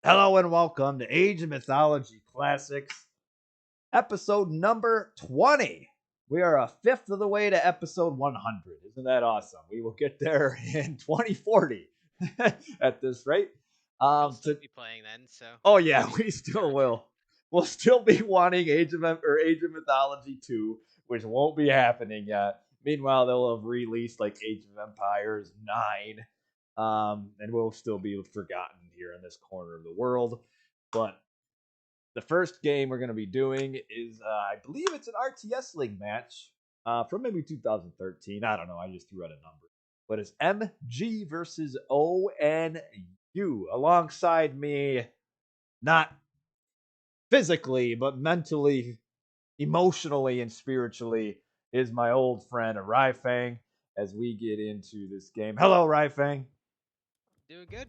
Hello and welcome to Age of Mythology Classics, episode number 20. We are a fifth of the way to episode 100. Isn't that awesome? We will get there in 2040 at this rate. You'll still be playing then, so. Oh yeah, we still will. We'll still be wanting Age of Mythology 2, which won't be happening yet. Meanwhile, they'll have released like Age of Empires 9, and we'll still be forgotten here in this corner of the world. But the first game we're going to be doing is, I believe it's an RTS League match from maybe 2013. I don't know. I just threw out a number. But it's MG versus ONU. Alongside me, not physically, but mentally, emotionally, and spiritually, is my old friend RyFang as we get into this game. Hello, RyFang. Doing good.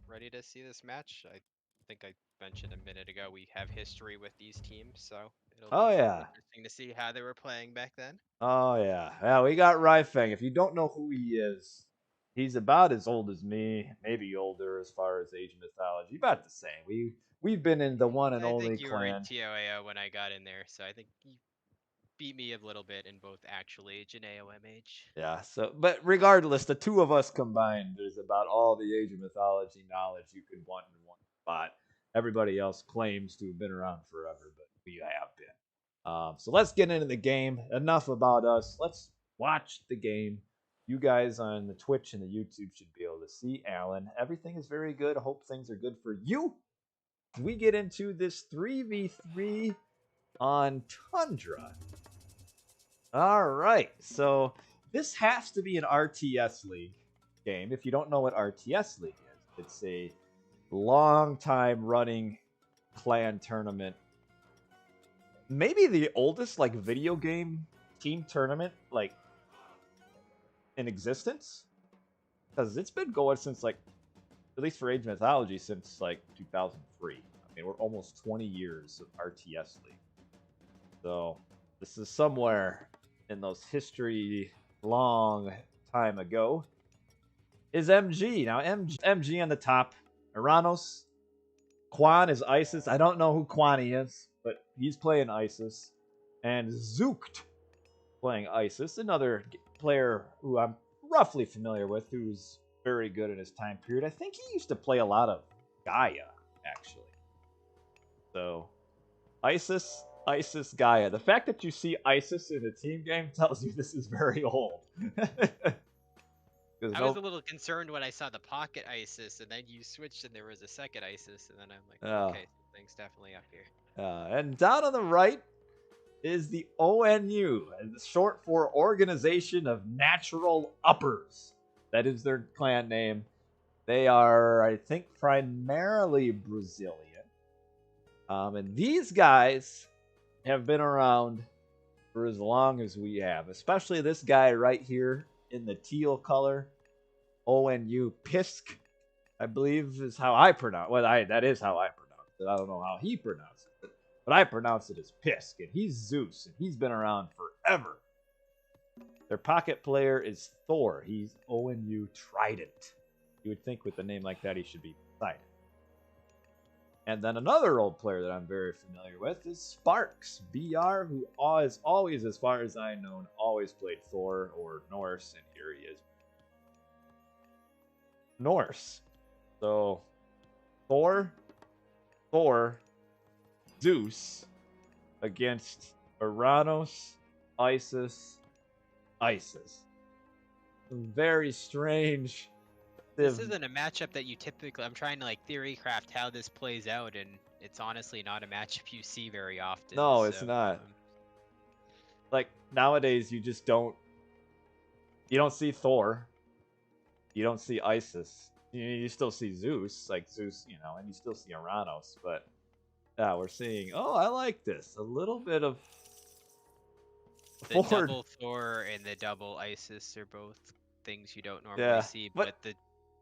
Ready to see this match. I think I mentioned a minute ago we have history with these teams, so it'll Oh, be yeah. interesting to see how they were playing back then. Oh, yeah. Yeah, we got RyFang. If you don't know who he is, he's about as old as me, maybe older as far as Age of Mythology. About the same. We've been in the one and I only think you were in clan. TOAO when I got in there, so I think you beat me a little bit in both actual age and AOM age. Yeah, but regardless, the two of us combined is about all the Age of Mythology knowledge you could want in one spot. Everybody else claims to have been around forever, but we have been. So let's get into the game. Enough about us. Let's watch the game. You guys on the Twitch and the YouTube should be able to see Alan. Everything is very good. Hope things are good for you. We get into this 3v3 on Tundra. All right, so this has to be an RTS League game. If you don't know what RTS League is, it's a long time running clan tournament. Maybe the oldest like video game team tournament like in existence, because it's been going since like, at least for Age of Mythology, since like 2003. I mean, we're almost 20 years of RTS League. So this is somewhere in those history long time ago is MG. Now MG on the top. Uranos. Quan is Isis. I don't know who Kwani is, but he's playing Isis. And Zookt playing Isis. Another player who I'm roughly familiar with, who's very good in his time period. I think he used to play a lot of Gaia, actually. So Isis, Gaia. The fact that you see Isis in a team game tells you this is very old. I was a little concerned when I saw the pocket ISIS, and then you switched and there was a second ISIS, and then I'm like, okay, things definitely up here. And down on the right is the ONU, short for Organization of Natural Uppers. That is their clan name. They are, I think, primarily Brazilian. And these guys have been around for as long as we have, especially this guy right here in the teal color. ONU Pisk, I believe is how I pronounce. Well, that is how I pronounce it. I don't know how he pronounces it, but I pronounce it as Pisk, and he's Zeus, and he's been around forever. Their pocket player is Thor. He's ONU Trident. You would think with a name like that he should be Poseidon. And then another old player that I'm very familiar with is Sparks, BR, who is always, as far as I know, always played Thor or Norse, and here he is. Norse. So, Thor, Zeus against Uranos, Isis. Very strange. This isn't a matchup that you typically. I'm trying to like theory craft how this plays out, and it's honestly not a matchup you see very often. No, it's not. Like nowadays, you just don't. You don't see Thor. You don't see Isis. You still see Zeus, like Zeus, and you still see Uranos. But yeah, we're seeing. Oh, I like this. A little bit of. The double Thor and the double Isis are both things you don't normally see, but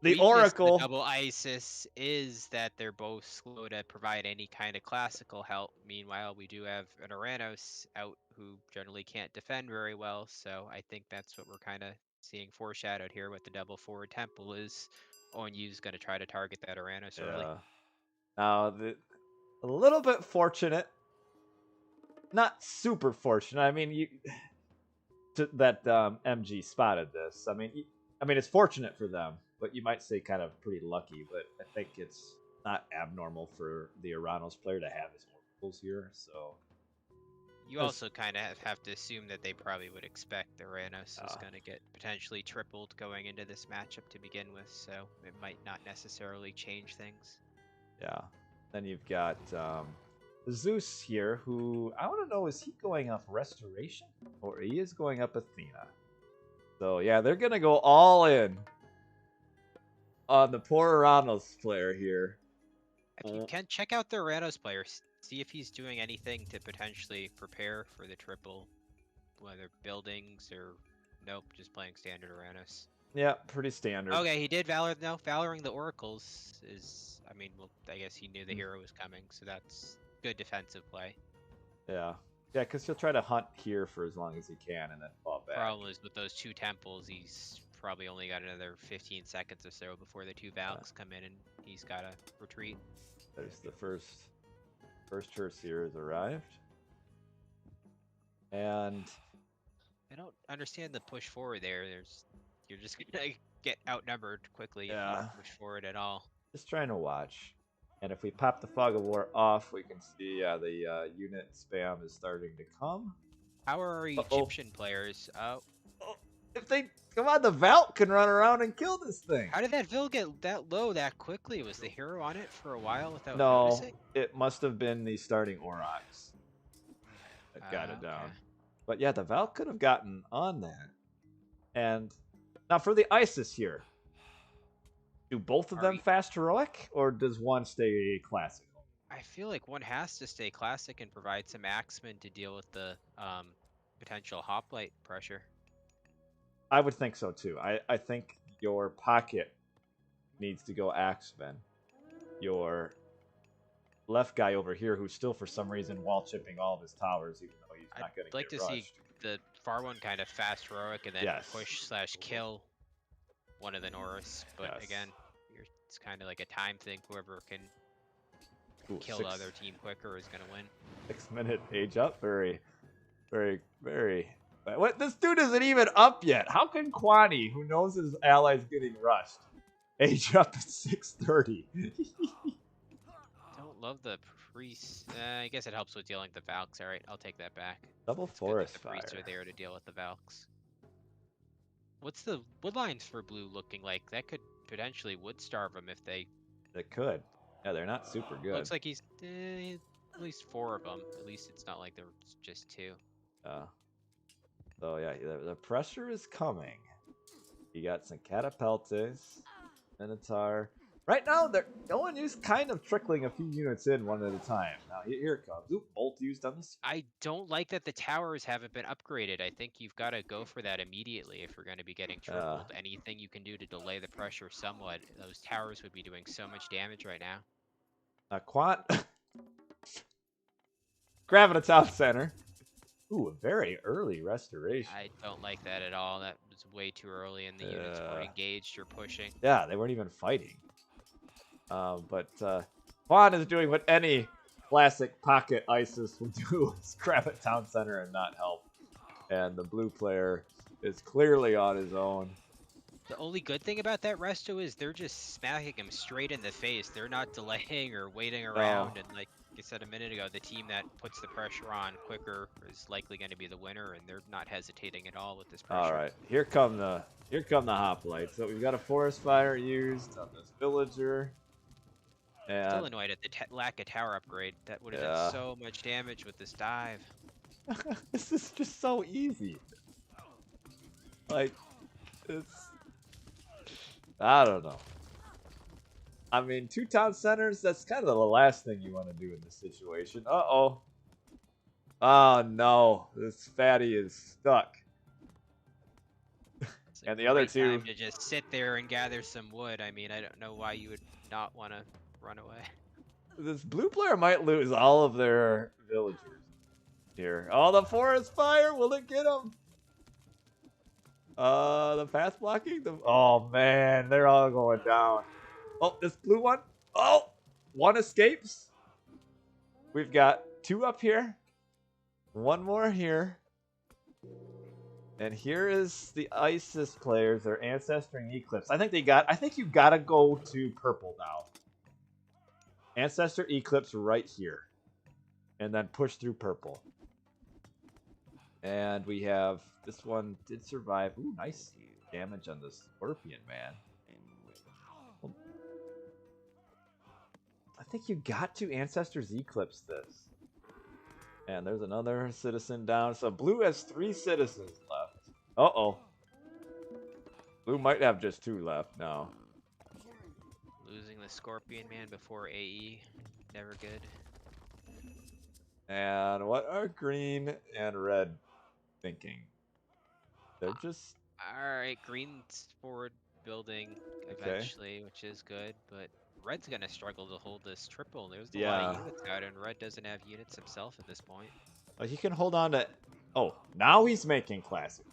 the Oracle, the double Isis is that they're both slow to provide any kind of classical help. Meanwhile, we do have an Uranos out who generally can't defend very well, so I think that's what we're kind of seeing foreshadowed here with the double forward temple is ONU's going to try to target that Uranos early. Now, a little bit fortunate. Not super fortunate. I mean, that MG spotted this. I mean, it's fortunate for them, but you might say kind of pretty lucky. But I think it's not abnormal for the Aranos player to have his oracles here. So You also kind of have to assume that they probably would expect the Ranos is going to get potentially tripled going into this matchup to begin with, so it might not necessarily change things. Yeah. Then you've got Zeus here, who I want to know, is he going up Restoration or he is going up Athena? So yeah, they're gonna go all in on the poor Aranos player here. If you can check out the Ranos player, see if he's doing anything to potentially prepare for the triple, whether buildings or nope, just playing standard Aranos. Yeah, pretty standard. Okay, he did Valor. No, Valoring the Oracles is. I mean, well, I guess he knew the hero was coming, so that's good defensive play. Yeah, yeah, because he'll try to hunt here for as long as he can and then fall back. Problem is with those two temples, he's probably only got another 15 seconds or so before the two Valks come in, and he's got to retreat. There's the first Tertiary has arrived, and I don't understand the push forward there. You're just gonna get outnumbered quickly if you push forward at all. Just trying to watch. And if we pop the Fog of War off, we can see the unit spam is starting to come. How are our Egyptian players? If they come on, the Valk can run around and kill this thing. How did that Vil get that low that quickly? Was the hero on it for a while without No, noticing? it must have been the starting Aurochs that got it down. Okay. But yeah, the Valk could have gotten on that. And now for the Isis here. Do both of them fast heroic, or does one stay classical? I feel like one has to stay classic and provide some axemen to deal with the potential hoplite pressure. I would think so too. I think your pocket needs to go axemen. Your left guy over here, who's still for some reason wall chipping all of his towers, even though he's not going to get rushed. I'd like to see the far one kind of fast heroic and then push/kill one of the Norris, but again, it's kind of like a time thing. Whoever can kill the other team quicker is going to win. 6 minute age up. Very. What? This dude isn't even up yet. How can Kwani, who knows his ally's getting rushed, age up at 6:30? Don't love the priest. I guess it helps with dealing with the Valks. All right, I'll take that back. Double forest fire. The priests are there to deal with the Valks. What's the wood lines for blue looking like? That could potentially wood starve them if they. It could. Yeah, they're not super good. Looks like he's at least 4 of them. At least it's not like there's just 2. So yeah, the pressure is coming. You got some Catapultes, Minotaur. Right now, no one is kind of trickling a few units in one at a time. Now here it comes. Oop, bolt used on this. I don't like that the towers haven't been upgraded. I think you've got to go for that immediately if we're going to be getting tripled. Anything you can do to delay the pressure somewhat. Those towers would be doing so much damage right now. Quant. Grabbing a top center. Ooh, a very early restoration. I don't like that at all. That was way too early and the units weren't engaged or pushing. Yeah, they weren't even fighting. But Juan is doing what any classic pocket ISIS will do, is grab a town center and not help. And the blue player is clearly on his own. The only good thing about that resto is they're just smacking him straight in the face. They're not delaying or waiting around. And like I said a minute ago, the team that puts the pressure on quicker is likely going to be the winner, and they're not hesitating at all with this pressure. All right, here come the hoplites. So we've got a forest fire used on this villager. And still annoyed at the lack of tower upgrade. That would have done so much damage with this dive. This is just so easy. Like, I don't know. I mean, 2 town centers, that's kind of the last thing you want to do in this situation. Uh-oh. Oh, no. This fatty is stuck. And the other 2... time to just sit there and gather some wood. I mean, I don't know why you would not want to run away. This blue player might lose all of their villagers here. Oh, the forest fire! Will it get them? The fast blocking? Oh, man. They're all going down. Oh, this blue one. Oh! one escapes. We've got 2 up here. 1 more here. And here is the ISIS players, their Ancestor and Eclipse. I think you gotta go to purple now. Ancestor Eclipse right here. And then push through purple. And we have this one did survive. Ooh, nice damage on the Scorpion, man. I think you got to Ancestor's Eclipse this. And there's another citizen down. So blue has 3 citizens left. Uh-oh. Blue might have just 2 left now. Losing the Scorpion Man before AE. Never good. And what are green and red thinking? They're just... Alright, green's forward building eventually, which is good, but red's gonna struggle to hold this triple. There's a lot of units out, and red doesn't have units himself at this point. Well, he can hold on to... Oh, now he's making classic.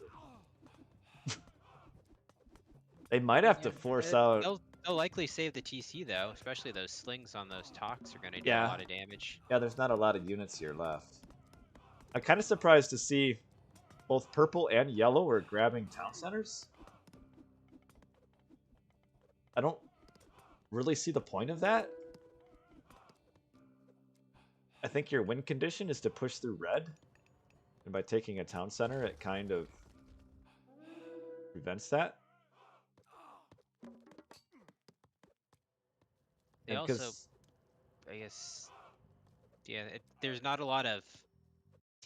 They might have to force out... They'll likely save the TC, though, especially those slings on those talks are gonna do a lot of damage. Yeah, there's not a lot of units here left. I'm kind of surprised to see both purple and yellow are grabbing town centers. I don't really see the point of that. I think your win condition is to push through red. And by taking a town center, it kind of prevents that. They also, I guess, yeah, there's not a lot of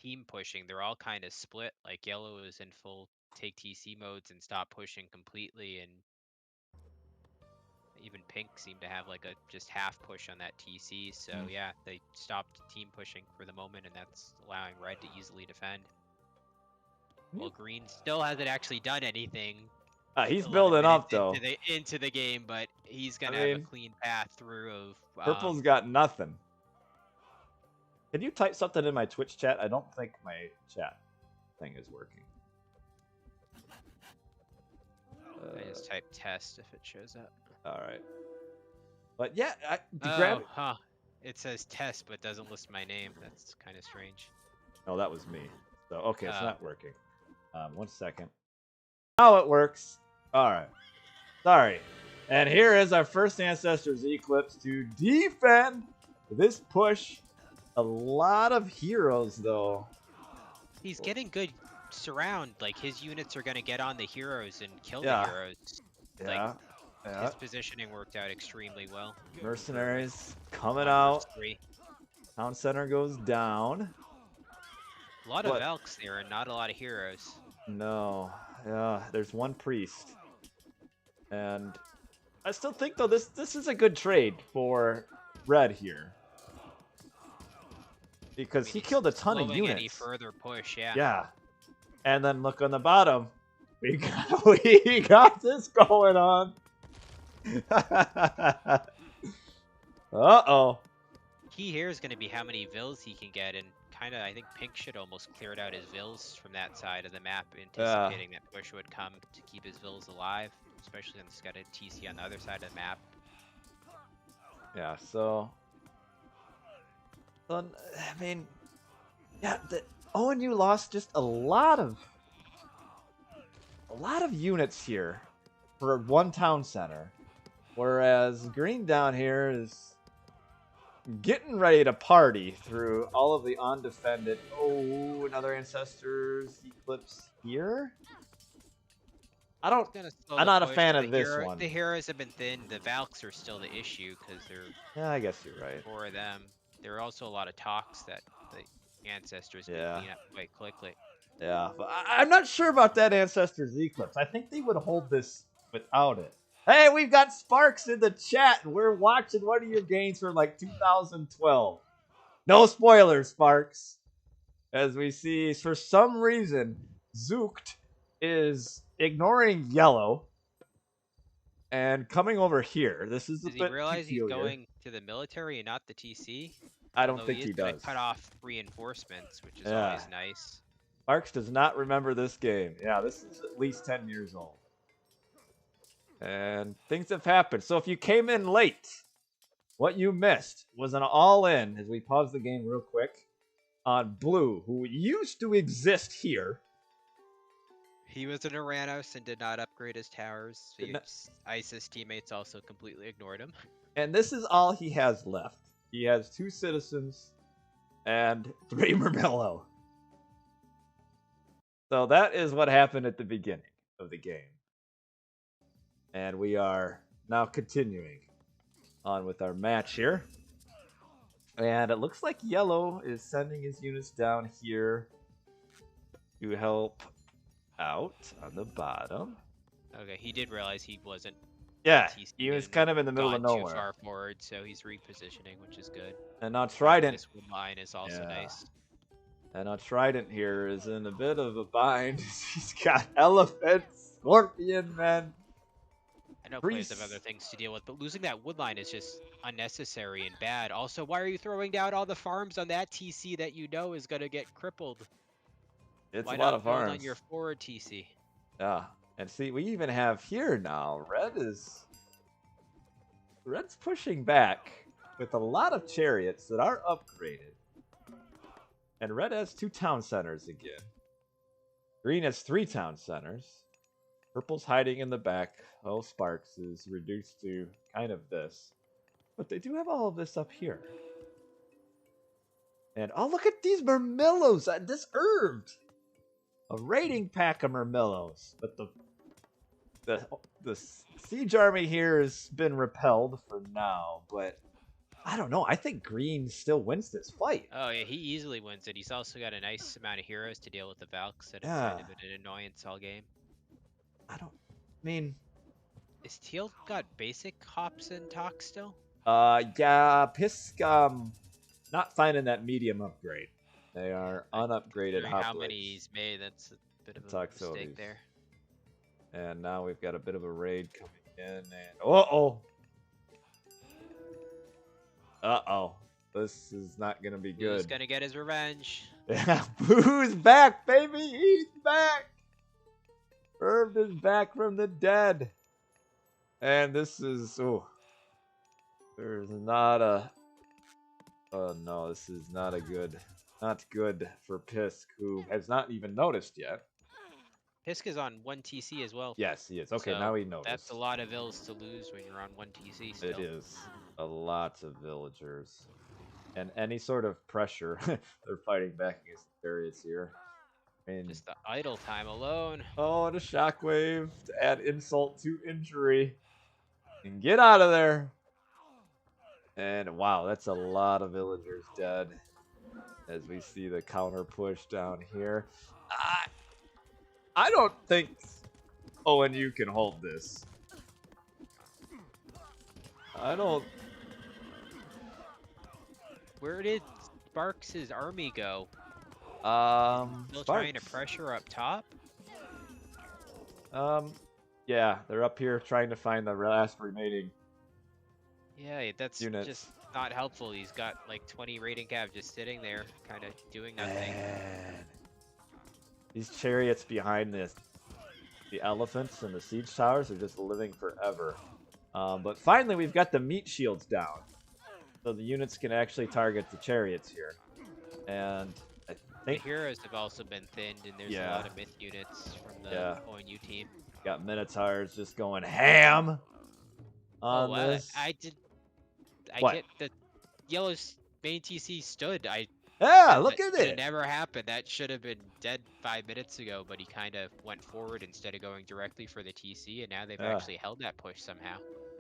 team pushing. They're all kind of split. Like yellow is in full take TC modes and stop pushing completely, and even pink seemed to have like a just half push on that TC. So yeah, they stopped team pushing for the moment, and that's allowing red to easily defend. Well, green still hasn't actually done anything. He's building up though into the game, but he's gonna have a clean path through. Of purple's got nothing. Can you type something in my Twitch chat? I don't think my chat thing is working. I just type test if it shows up. All right. But yeah, grab it. Huh. It says test, but doesn't list my name. That's kind of strange. Oh, that was me. So okay, it's not working. 1 second. Now it works. All right. Sorry. And here is our first Ancestor's Eclipse to defend this push. A lot of heroes, though. He's getting good surround. Like, his units are going to get on the heroes and kill the heroes. Yeah. Like, his positioning worked out extremely well. Mercenaries coming out. Town center goes down. A lot of Elks there and not a lot of heroes. No. Yeah, there's 1 priest. And I still think, though, this is a good trade for red here. Because he killed a ton of units. Any further push, yeah. Yeah. And then look on the bottom. We got this going on. Uh-oh. Key here is going to be how many vills he can get, and kind of, I think Pink should almost cleared out his vills from that side of the map, anticipating that push would come to keep his vills alive, especially since he's got a TC on the other side of the map. Yeah, so... I mean, yeah, ONU lost just a lot of units here for 1 town center, whereas green down here is getting ready to party through all of the undefended. Oh, another Ancestor's Eclipse here. I'm not a fan of this one. The heroes have been thin. The Valks are still the issue because they're. Yeah, I guess you're right. 4 of them. There are also a lot of talks that the Ancestors can clean up quite quickly. Yeah, but I'm not sure about that Ancestor's Eclipse. I think they would hold this without it. Hey, we've got Sparks in the chat, and we're watching one of your games from like 2012. No spoilers, Sparks. As we see, for some reason, Zooked is ignoring yellow and coming over here. This is a bit Does he realize peculiar. He's going to the military and not the TC? I don't think he does. does. Cut off reinforcements, which is always nice. Sparks does not remember this game. Yeah, this is at least 10 years old. And things have happened. So if you came in late, What you missed was an all-in, as we pause the game real quick, on Blue, who used to exist here. He was an Aranos and did not upgrade his towers. Did not- ISIS teammates also completely ignored him. And this is all he has left. He has 2 citizens and 3 Murmillo. So that is what happened at the beginning of the game. And we are now continuing on with our match here. And it looks like Yellow is sending his units down here to help out on the bottom. Okay, he did realize he wasn't. Yeah, TC he was and kind of in the middle of gone nowhere. Too far forward, so he's repositioning, which is good. And now Trident. This wood line is also nice. And now Trident here is in a bit of a bind. He's got elephants, scorpion men. I know players have other things to deal with, but losing that wood line is just unnecessary and bad. Also, why are you throwing down all the farms on that TC that you know is going to get crippled? It's Why a lot not of build farms. on your forward TC? Yeah, and see, we even have here now, Red's pushing back with a lot of chariots that are upgraded. And Red has 2 town centers again. Green has 3 town centers. Purple's hiding in the back. Oh, Sparks is reduced to kind of this. But they do have all of this up here. And oh, look at these Murmillos! This Irved! A raiding pack of Murmillos. But the siege army here has been repelled for now. But I don't know. I think Green still wins this fight. Oh, yeah, he easily wins it. He's also got a nice amount of heroes to deal with the Valks that Yeah. have kind of been an annoyance all game. I mean... Is Teal got basic hops and talk still? Yeah, Pisk, not finding that medium upgrade. They are unupgraded How hoplites. many he's made, that's a bit of a mistake there. And now we've got a bit of a raid coming in, and uh-oh! Uh-oh. This is not gonna be good. He's gonna get his revenge. Yeah, Boo's back, baby! He's back! Irved is back from the dead. And this is, there's not a, oh no, this is not good for Pisk, who has not even noticed yet. Pisk is on 1 TC as well. Yes, he is. Okay, so now he noticed. That's a lot of vills to lose when you're on 1 TC still. It is. A lot of villagers. And any sort of pressure, they're fighting back against the chariots here. And just the idle time alone. Oh, and a shockwave to add insult to injury. And get out of there. And wow, that's a lot of villagers dead. As we see the counter push down here. I don't think ONU can hold this. I don't. Where did Sparks' army go? Still Sparks. trying to pressure up top? Yeah, they're up here trying to find the last remaining. Yeah, that's units. Just not helpful. He's got like 20 raiding cav just sitting there, kind of doing nothing. Man. These chariots behind the elephants and the siege towers are just living forever. But finally, we've got the meat shields down. So the units can actually target the chariots here. And I think the heroes have also been thinned, and there's a lot of myth units from the ONU team. Got Minotaurs just going ham on this. I get that Yellow's main TC stood. Look at it. It never happened. That should have been dead 5 minutes ago, but he kind of went forward instead of going directly for the TC, and now they've actually held that push somehow.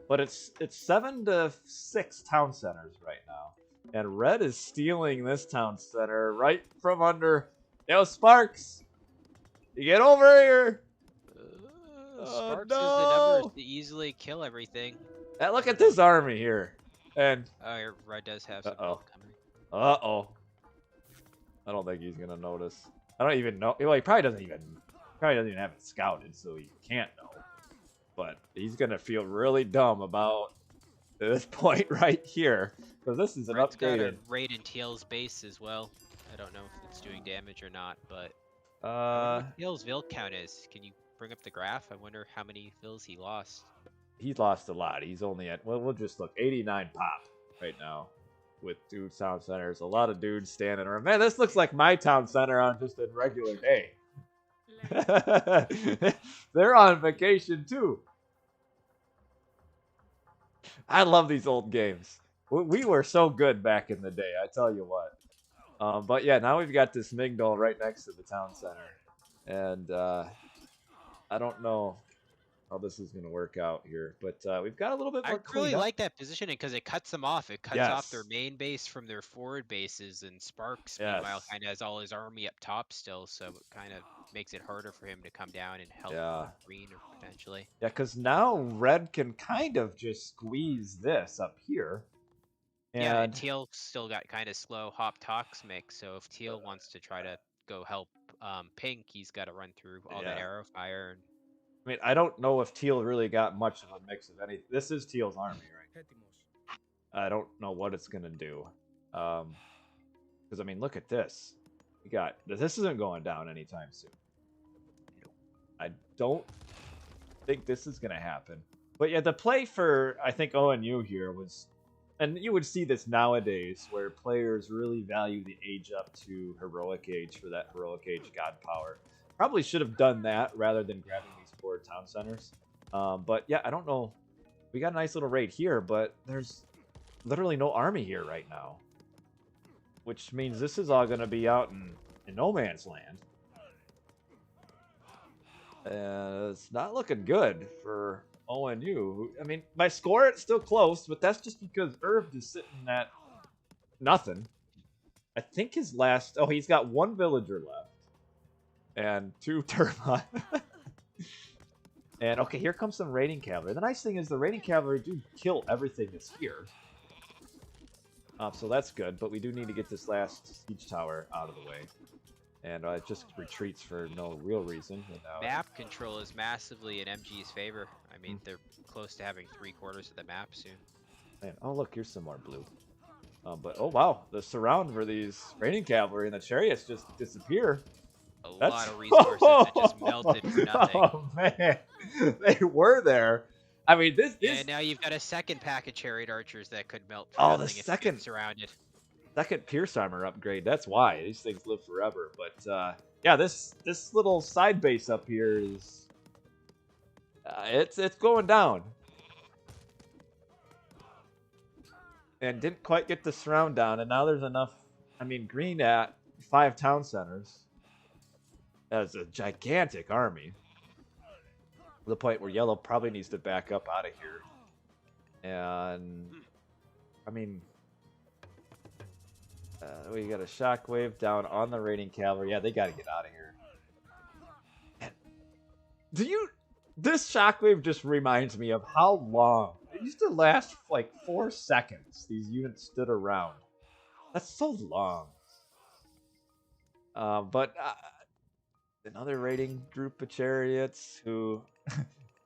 But it's 7 to 6 town centers right now. And Red is stealing this town center right from under. Yo, Sparks! You get over here! Sparks has the numbers to easily kill everything. Look at this army here. And Red does have some help coming. Uh-oh. I don't think he's gonna notice. I don't even know. Well, he probably doesn't even have it scouted, so he can't know. But he's gonna feel really dumb about this point right here, because this is an Red's upgraded. got a raid in Teal's base as well. I don't know if it's doing damage or not, but what Teal's vill count is. Can you bring up the graph? I wonder how many vills he lost. He's lost a lot. He's only at, well, we'll just look, 89 pop. right now with two town centers. A lot of dudes standing around. Man, this looks like my town center on just a regular day. They're on vacation too. I love these old games. We were so good back in the day, I tell you what. But yeah, now we've got this Migdol right next to the town center. And I don't know how this is going to work out here. But we've got a little bit more I really cleanup. like that positioning because it cuts them off. It cuts off their Yes. main base from their forward bases, and Sparks, Yes. meanwhile, kind of has all his army up top still, so it kind of makes it harder for him to come down and help green or potentially. Yeah, because now red can kind of just squeeze this up here. Yeah, and Teal still got kind of slow hop tox mix, so if Teal wants to try to go help Pink, he's got to run through all that arrow fire. And I mean, I don't know if Teal really got much of a mix of anything. This is Teal's army, right? I don't know what it's going to do. Because, I mean, look at this. We got... This isn't going down anytime soon. I don't think this is going to happen. But yeah, the play for, I think, ONU here was... And you would see this nowadays, where players really value the age up to Heroic Age for that Heroic Age God Power. Probably should have done that rather than grabbing these 4 town centers. But yeah, I don't know. We got a nice little raid here, but there's literally no army here right now. Which means this is all going to be out in no man's land. It's not looking good for ONU. I mean, by score, it's still close, but that's just because Irv is sitting at nothing. I think his last... Oh, he's got 1 villager left. And 2 turbine. And, okay, here comes some raiding cavalry. The nice thing is the raiding cavalry do kill everything that's here. So that's good, but we do need to get this last siege tower out of the way. And it just retreats for no real reason. Map control is massively in MG's favor. I mean, they're close to having 3/4 of the map soon. Man, oh, look, here's some more blue. But, oh, wow, the surround for these raiding cavalry and the chariots just disappear. A lot of resources that just melted for nothing. Oh, man. They were there. I mean, this... And now you've got a second pack of chariot archers that could melt for nothing if you get surrounded. Second Pierce Armor upgrade. That's why. These things live forever. But, yeah, this little side base up here is... it's going down. And didn't quite get the surround down. And now there's enough... I mean, green at 5 town centers. That's a gigantic army. To the point where yellow probably needs to back up out of here. And... I mean... we got a shockwave down on the raiding cavalry. Yeah, they got to get out of here. And this shockwave just reminds me of how long. It used to last like 4 seconds. These units stood around. That's so long. But another raiding group of chariots who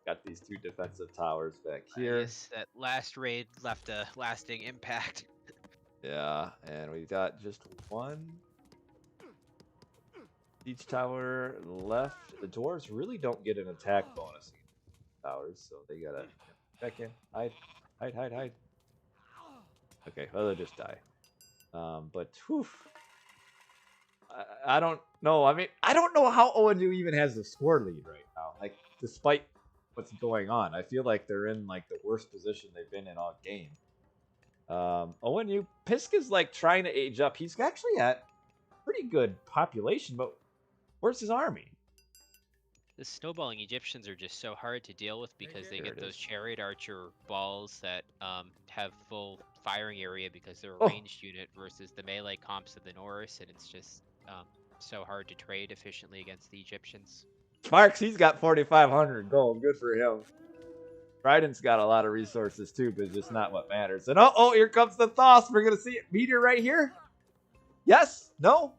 got these 2 defensive towers back here. Yes, that last raid left a lasting impact. Yeah, and we've got just 1 siege tower left. The dwarves really don't get an attack bonus in towers, so they gotta back in. Hide. Okay, well, they'll just die. But whew, I don't know. I mean, I don't know how ONU even has the score lead right now. Like, despite what's going on, I feel like they're in like the worst position they've been in all game. ONU, Pisk is like trying to age up. He's actually at pretty good population, but where's his army? The snowballing Egyptians are just so hard to deal with because they get those chariot archer balls that have full firing area because they're a ranged unit versus the melee comps of the Norse, and it's just so hard to trade efficiently against the Egyptians. Sparks, he's got 4,500 gold. Good for him. Trident's got a lot of resources too, but it's just not what matters. And oh, here comes the Thoth. We're gonna see it. Meteor right here. Yes? No?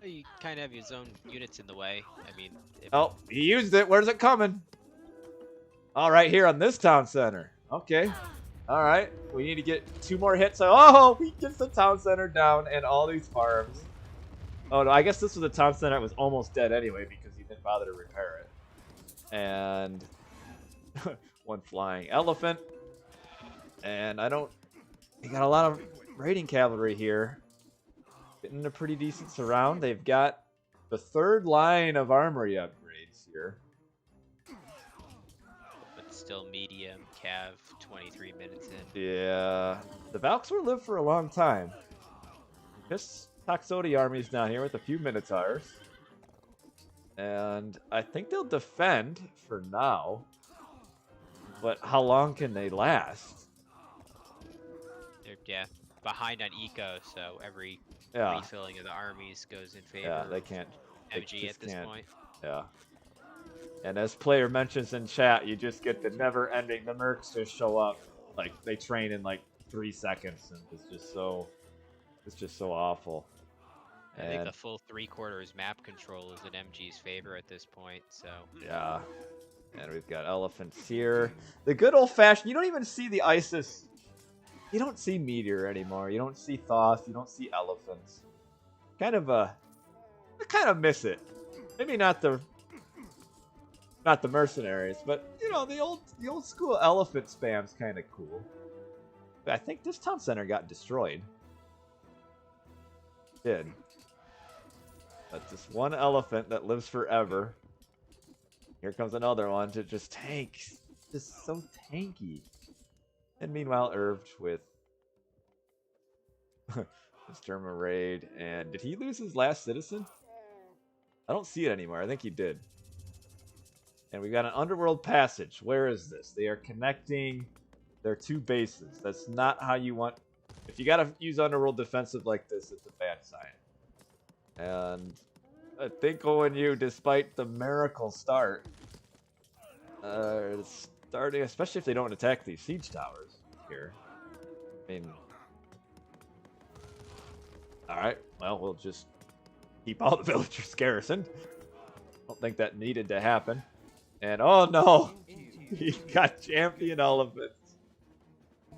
You kind of have his own units in the way. I mean... Oh, he used it. Where's it coming? All right, here on this town center. Okay. All right. We need to get 2 more hits. Oh, he gets the town center down and all these farms. Oh, no, I guess this was a town center that was almost dead anyway because he didn't bother to repair it. And 1 flying elephant. And they got a lot of raiding cavalry here. Getting a pretty decent surround. They've got the third line of armory upgrades here. But still medium, Cav, 23 minutes in. Yeah. The Valks will live for a long time. Just Toxote armies down here with a few Minotaurs. And I think they'll defend for now. But how long can they last? They're behind on eco, so every refilling of the armies goes in favor. Yeah, they can't. MG at this point. Yeah. And as player mentions in chat, you just get the never-ending. The mercs just show up, like they train in like 3 seconds, and it's just so awful. I think the full 3/4 map control is in MG's favor at this point. So yeah. And we've got elephants here. The good old-fashioned. You don't even see the Isis. You don't see meteor anymore. You don't see Thoth. You don't see elephants. I kind of miss it. Maybe not the mercenaries, but you know the old school elephant spam's kind of cool. But I think this town center got destroyed. It did. But this one elephant that lives forever. Here comes another one to just tank. Just so tanky. And meanwhile, Irved with his German raid. And did he lose his last citizen? I don't see it anymore. I think he did. And we got an underworld passage. Where is this? They are connecting their 2 bases. That's not how you want. If you got to use underworld defensive like this, it's a bad sign. And I think ONU, despite the miracle start, starting, especially if they don't attack these siege towers here. I mean, all right. Well, we'll just keep all the villagers garrisoned. Don't think that needed to happen. And oh no, he got champion elephants.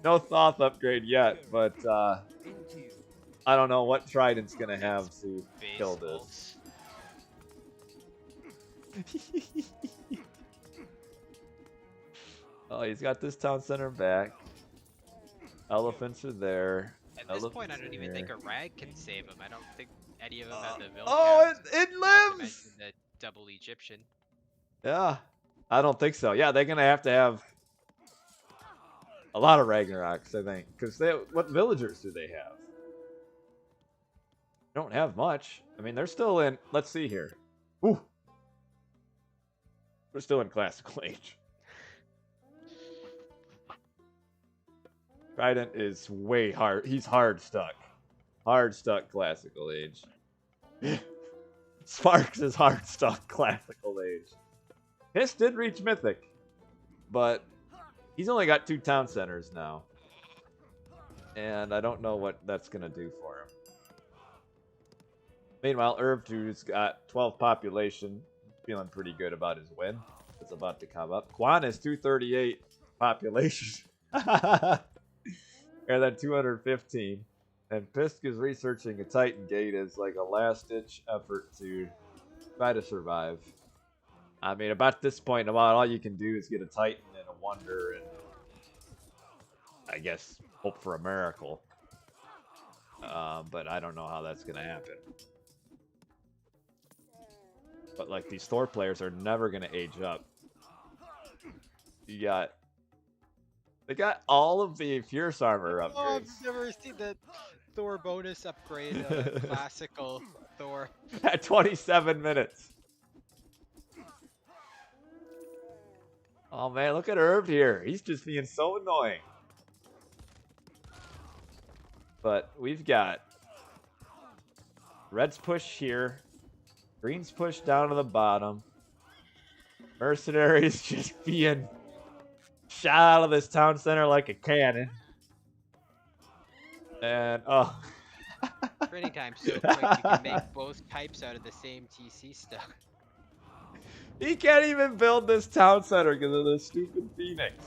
No Thoth upgrade yet, but I don't know what Trident's gonna have to kill this. Oh, he's got this town center back. Elephants are there. At this point, I don't even think a rag can save him. I don't think any of them have the village. Oh, it lives! The double Egyptian. Yeah, I don't think so. Yeah, they're gonna have to have a lot of Ragnaroks, I think, because what villagers do they have? They don't have much. I mean, they're still in. Let's see here. Ooh, we're still in Classical Age. Trident is way hard. He's hard stuck. Hard stuck Classical Age. Sparks is hard stuck Classical Age. Hiss did reach Mythic, but he's only got 2 town centers now. And I don't know what that's going to do for him. Meanwhile, Herbtu's got 12 population. Feeling pretty good about his win. It's about to come up. Quan is 238 population. And then 215. And Pisk is researching a Titan Gate as like a last-ditch effort to try to survive. I mean, about this point, about all you can do is get a Titan and a Wonder and, I guess, hope for a miracle. But I don't know how that's going to happen. But, like, these Thor players are never going to age up. They got all of the Fierce Armor upgrades. Oh, I've never seen the Thor bonus upgrade, classical Thor. At 27 minutes. Oh man, look at Herb here. He's just being so annoying. But we've got Red's push here. Green's push down to the bottom. Mercenaries just being shot out of this town center like a cannon. And, oh. Printing time so quick, you can make both types out of the same TC stuff. He can't even build this town center because of this stupid Phoenix.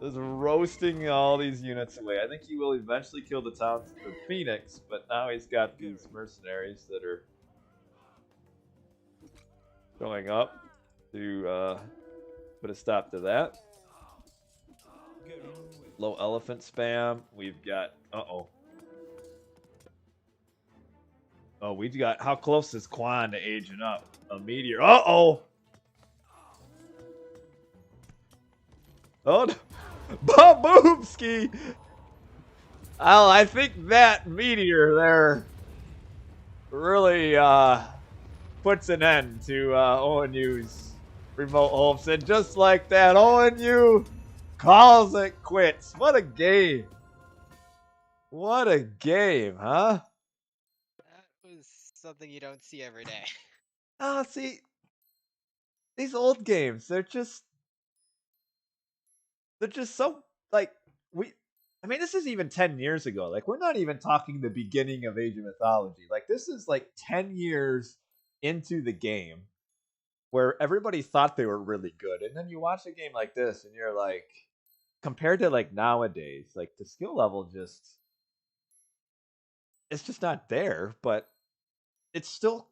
Just roasting all these units away. I think he will eventually kill the Phoenix, but now he's got these mercenaries that are going up to put a stop to that. low elephant spam. We've got Oh, we've got how close is Quan to aging up? A meteor. Oh, no. Boomski. Well, I think that meteor there really puts an end to ONU's remote hopes. And just like that, ONU calls it quits. What a game. What a game, huh? That was something you don't see every day. Oh, see, these old games, they're just so like we I mean, this is even 10 years ago. Like, we're not even talking the beginning of Age of Mythology. Like, this is like 10 years into the game where everybody thought they were really good. And then you watch a game like this and you're like, compared to like nowadays, like the skill level it's just not there, but it's still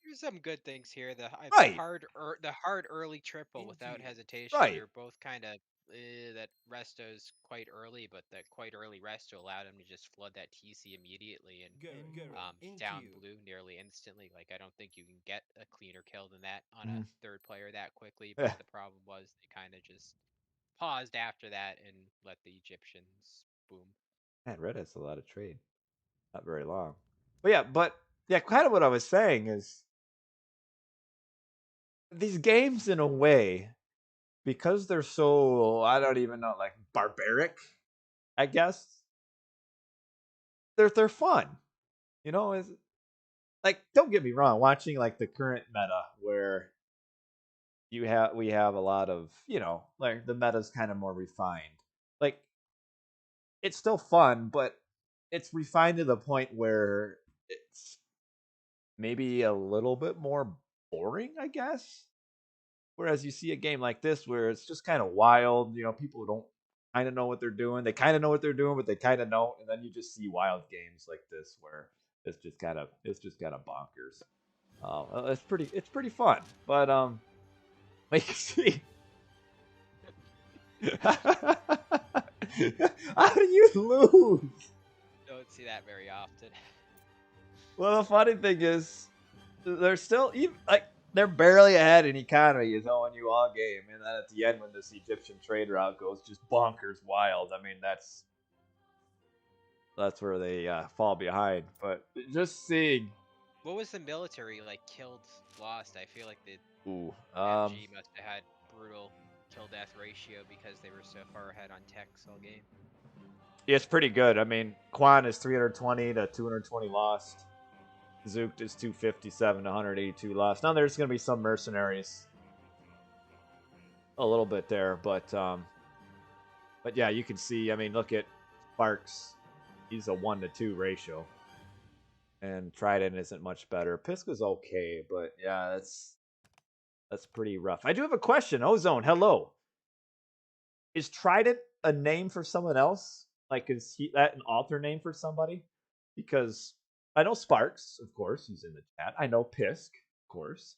There's some good things here. right. The hard early triple without hesitation. We Right. were both kind of that resto's quite early, but that quite early resto allowed him to just flood that TC immediately and down blue nearly instantly. Like, I don't think you can get a cleaner kill than that on a third player that quickly. But Yeah. the problem was they kind of just paused after that and let the Egyptians boom. Man, Red has a lot of trade. Not very long. But yeah, kind of what I was saying is these games in a way, because they're so I don't even know, like barbaric, I guess. They're fun. You know, is like don't get me wrong, watching like the current meta where we have a lot of, like the meta's kind of more refined. Like it's still fun, but it's refined to the point where it's maybe a little bit more boring, I guess. Whereas you see a game like this where it's just kind of wild, people don't kind of know what they're doing. They kind of know what they're doing, but they kind of don't. And then you just see wild games like this where it's just kind of bonkers. It's pretty fun. But like see, how do you lose? Don't see that very often. Well, the funny thing is, they're still even like they're barely ahead in economy is owing you all game, and then at the end when this Egyptian trade route goes just bonkers wild. I mean that's where they fall behind. But just seeing, What was the military like killed lost? I feel like the ooh, MG must have had brutal kill death ratio because they were so far ahead on techs all game. it's pretty good. I mean, Quan is 320 to 220 lost. Zook is 257 to 182 lost. Now there's going to be some mercenaries, a little bit there, but yeah, you can see. I mean, look at Sparks. He's a 1-to-2 ratio, and Trident isn't much better. Pisca's okay, but yeah, that's pretty rough. I do have a question. Ozone, hello. Is Trident a name for someone else? Like, is that an alter name for somebody? Because I know Sparks, of course, he's in the chat. I know Pisk, of course.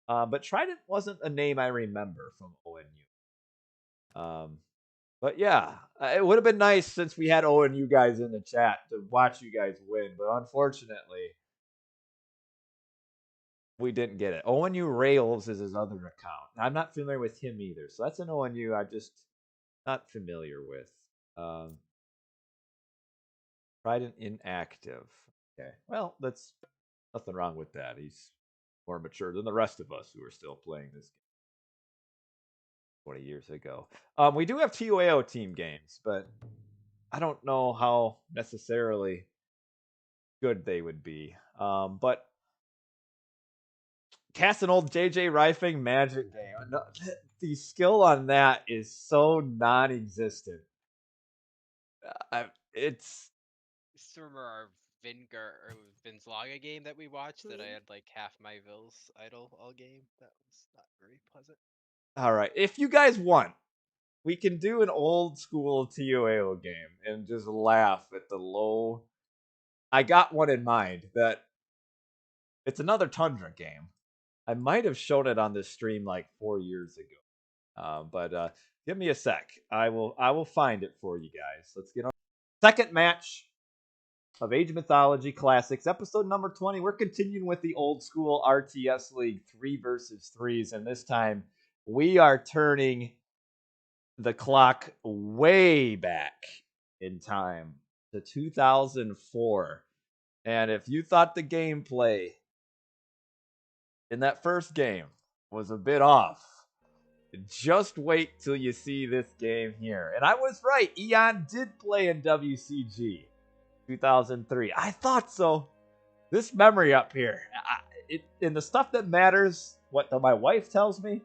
But Trident wasn't a name I remember from ONU. But yeah, it would have been nice since we had ONU guys in the chat to watch you guys win. But unfortunately, we didn't get it. ONU Rails is his other account. I'm not familiar with him either. So that's an ONU I'm just not familiar with. Trident inactive. Okay. Well, that's nothing wrong with that. He's more mature than the rest of us who are still playing this game 20 years ago. We do have TOAO team games, but I don't know how necessarily good they would be. But cast an old JJ RyFang magic game. No, the skill on that is so non-existent. It's Still remember our Vinslaga game that we watched that I had like half my Vils idle all game. That was not very pleasant. all right. If you guys want, we can do an old school TOAO game and just laugh at the low. I got one in mind that it's another Tundra game. I might have shown it on this stream like 4 years ago. But Give me a sec. I will find it for you guys. Let's get on. Second match of Age of Mythology Classics, episode number 20. We're continuing with the old school RTS League 3 versus 3s, and this time we are turning the clock way back in time to 2004. And if you thought the gameplay in that first game was a bit off, just wait till you see this game here. And I was right. Eon did play in WCG 2003. I thought so. This memory up here, in the stuff that matters, what my wife tells me,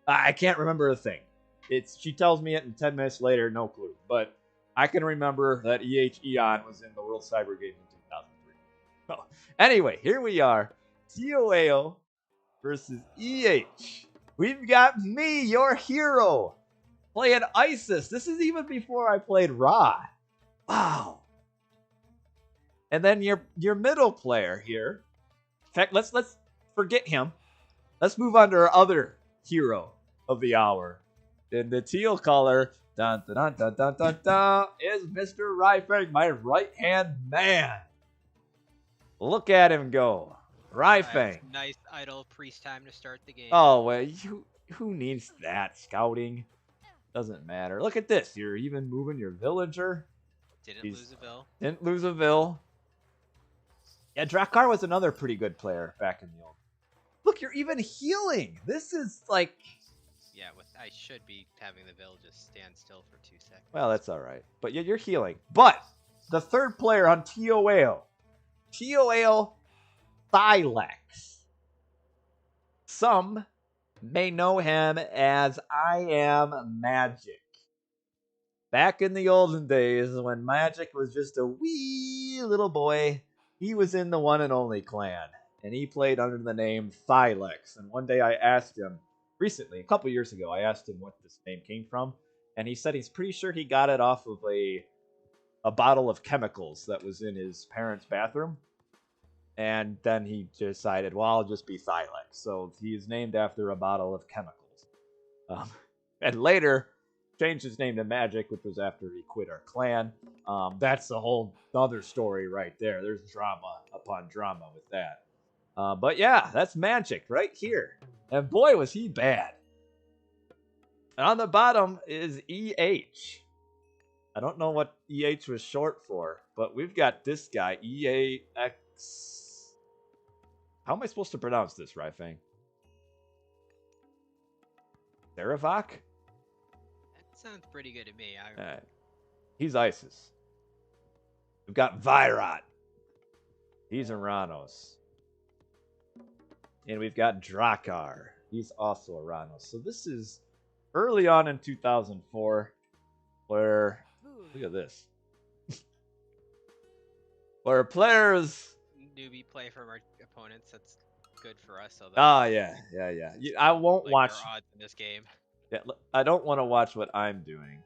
I can't remember a thing. She tells me it, and 10 minutes later, no clue. But I can remember that Eon was in the World Cyber Games in 2003. Oh, anyway, here we are. TOAO versus We've got me, your hero, playing Isis. This is even before I played Ra. Wow. And then your middle player here. In fact, let's forget him. Let's move on to our other hero of the hour. In the teal color, dun, dun, dun, dun, dun, dun, is Mr. RyFang, my right-hand man. Look at him go. RyFang. Nice idle priest time to start the game. Oh, well, who needs that? Scouting doesn't matter. Look at this. You're even moving your villager. Didn't lose a bill. Didn't lose a bill. Yeah, Drakkar was another pretty good player back in the old. Look, you're even healing. This is like... Yeah, I should be having the bill just stand still for 2 seconds. Well, that's all right. But yeah, you're healing. But the third player on TOAO. TOAO Thylex. Some may know him as I Am Magic. Back in the olden days, when Magic was just a wee little boy, he was in the one and only clan. And he played under the name Thylex. And one day I asked him, recently, a couple years ago, I asked him what this name came from. And he said he's pretty sure he got it off of a bottle of chemicals that was in his parents' bathroom. And then he decided, well, I'll just be Thylex. So he's named after a bottle of chemicals. And later, changed his name to Magic, which was after he quit our clan. That's a whole other story right there. There's drama upon drama with that. But yeah, that's Magic right here. And boy, was he bad. And on the bottom is EH. I don't know what EH was short for, but we've got this guy, EAX. How am I supposed to pronounce this, RyFang? Saravak? That sounds pretty good to me. He's Isis. We've got Virat. He's Aranos. And we've got Drakkar. He's also Aranos. So this is early on in 2004 where... Look at this. Where players... Newbie play from our opponents. That's good for us. Oh, yeah. I won't watch... our odds in this game. Yeah, I don't want to watch what I'm doing.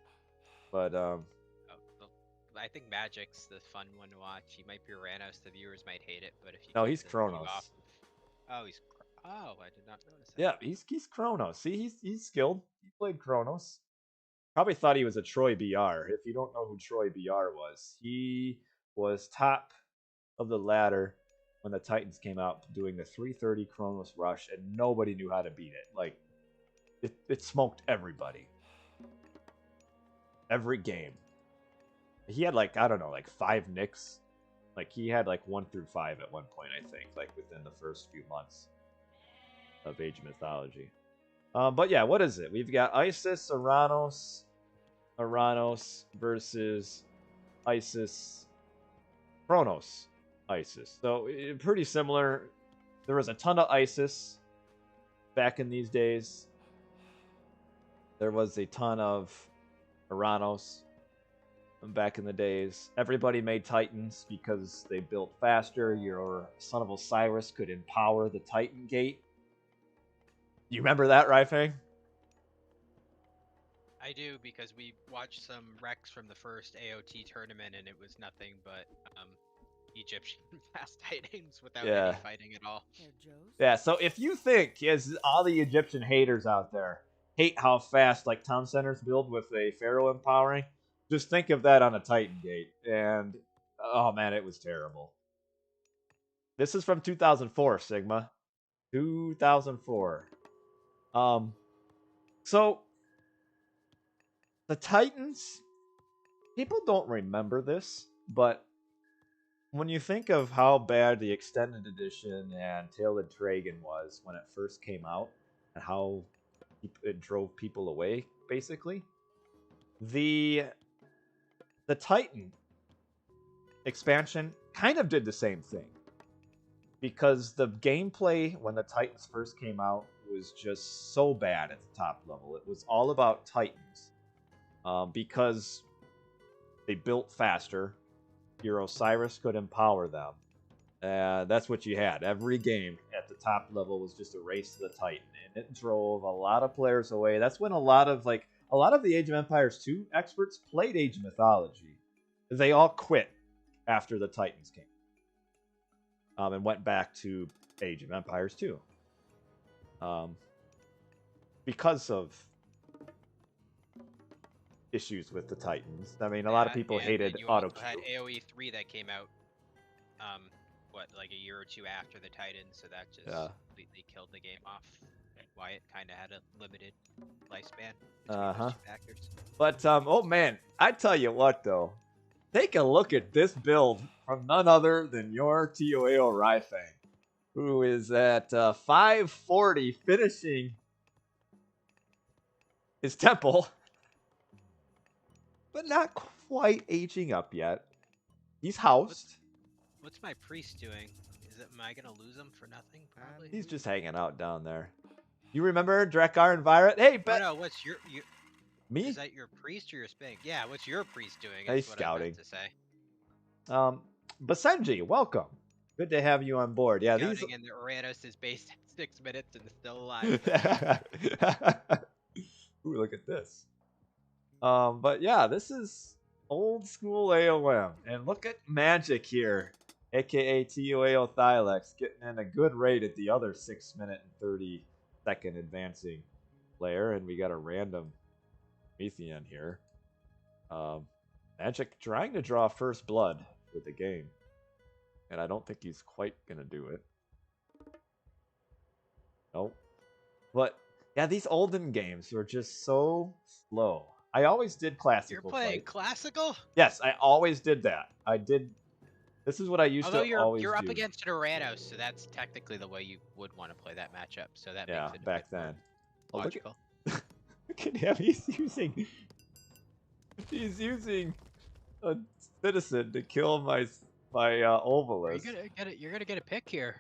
But, I think Magic's the fun one to watch. He might be Ranos. The viewers might hate it, but if you... No, he's Kronos. Oh, I did not notice that. Yeah, he's Kronos. See, he's skilled. He played Kronos. Probably thought he was a Troy BR. If you don't know who Troy BR was, he was top of the ladder when the Titans came out doing the 330 Kronos rush, and nobody knew how to beat it. Like, it smoked everybody. Every game. He had, like, I don't know, like 5 nicks. Like, he had, like, 1 through 5 at one point, I think, like, within the first few months of Age of Mythology. But yeah, what is it? We've got Isis, Aranos versus Isis, Kronos, Isis. So, pretty similar. There was a ton of Isis back in these days. There was a ton of Aranos back in the days. Everybody made Titans because they built faster. Your Son of Osiris could empower the Titan Gate. You remember that, RyFang? I do, because we watched some recs from the first AOT tournament, and it was nothing but Egyptian fast Titans without any fighting at all. Yeah, so if you think, as all the Egyptian haters out there, hate how fast like town centers build with a Pharaoh empowering. Just think of that on a Titan Gate, and oh man, it was terrible. This is from 2004, Sigma. 2004. So the Titans, people don't remember this, but when you think of how bad the extended edition and Tailored Dragon was when it first came out, and how it drove people away, basically, the Titan expansion kind of did the same thing. Because the gameplay when the Titans first came out was just so bad at the top level. It was all about Titans. Because they built faster, your Osiris could empower them. That's what you had. Every game at the top level was just a race to the Titan, and it drove a lot of players away. That's when a lot of the Age of Empires 2 experts played Age of Mythology. They all quit after the Titans came, and went back to Age of Empires 2, because of issues with the Titans. I mean, a lot of people hated auto queue. You also had AoE 3 that came out, like a year or two after the Titans, so that just completely killed the game off. Why it kind of had a limited lifespan between those two factors. But oh man, I tell you what though, take a look at this build from none other than your TOAO RyFang, who is at 540, finishing his temple, but not quite aging up yet. He's housed. What's my priest doing? Am I gonna lose him for nothing? Probably. He's just hanging out down there. You remember Drekar and Virat? Hey, no, what's your me? Is that your priest or your spank? Yeah, what's your priest doing? He's scouting. Basenji, welcome. Good to have you on board. Yeah, scouting, and the Uranus is based at 6 minutes and still alive. Ooh, look at this. But yeah, this is old school AOM, and look at Magic here, aka TOAO Thylex, getting in a good rate at the other 6 minute and 30-second advancing player, and we got a random Methian here. Magic trying to draw first blood for the game, and I don't think he's quite gonna do it. Nope. But yeah, these olden games were just so slow. I always did classical. You're playing classical? Yes, I always did that. I did. This is what I used to always do. You're up against an Uranus, so that's technically the way you would want to play that matchup. So that makes it back then. Logical. Look at him. He's using a citizen to kill my Ovalus. You're gonna get a pick here.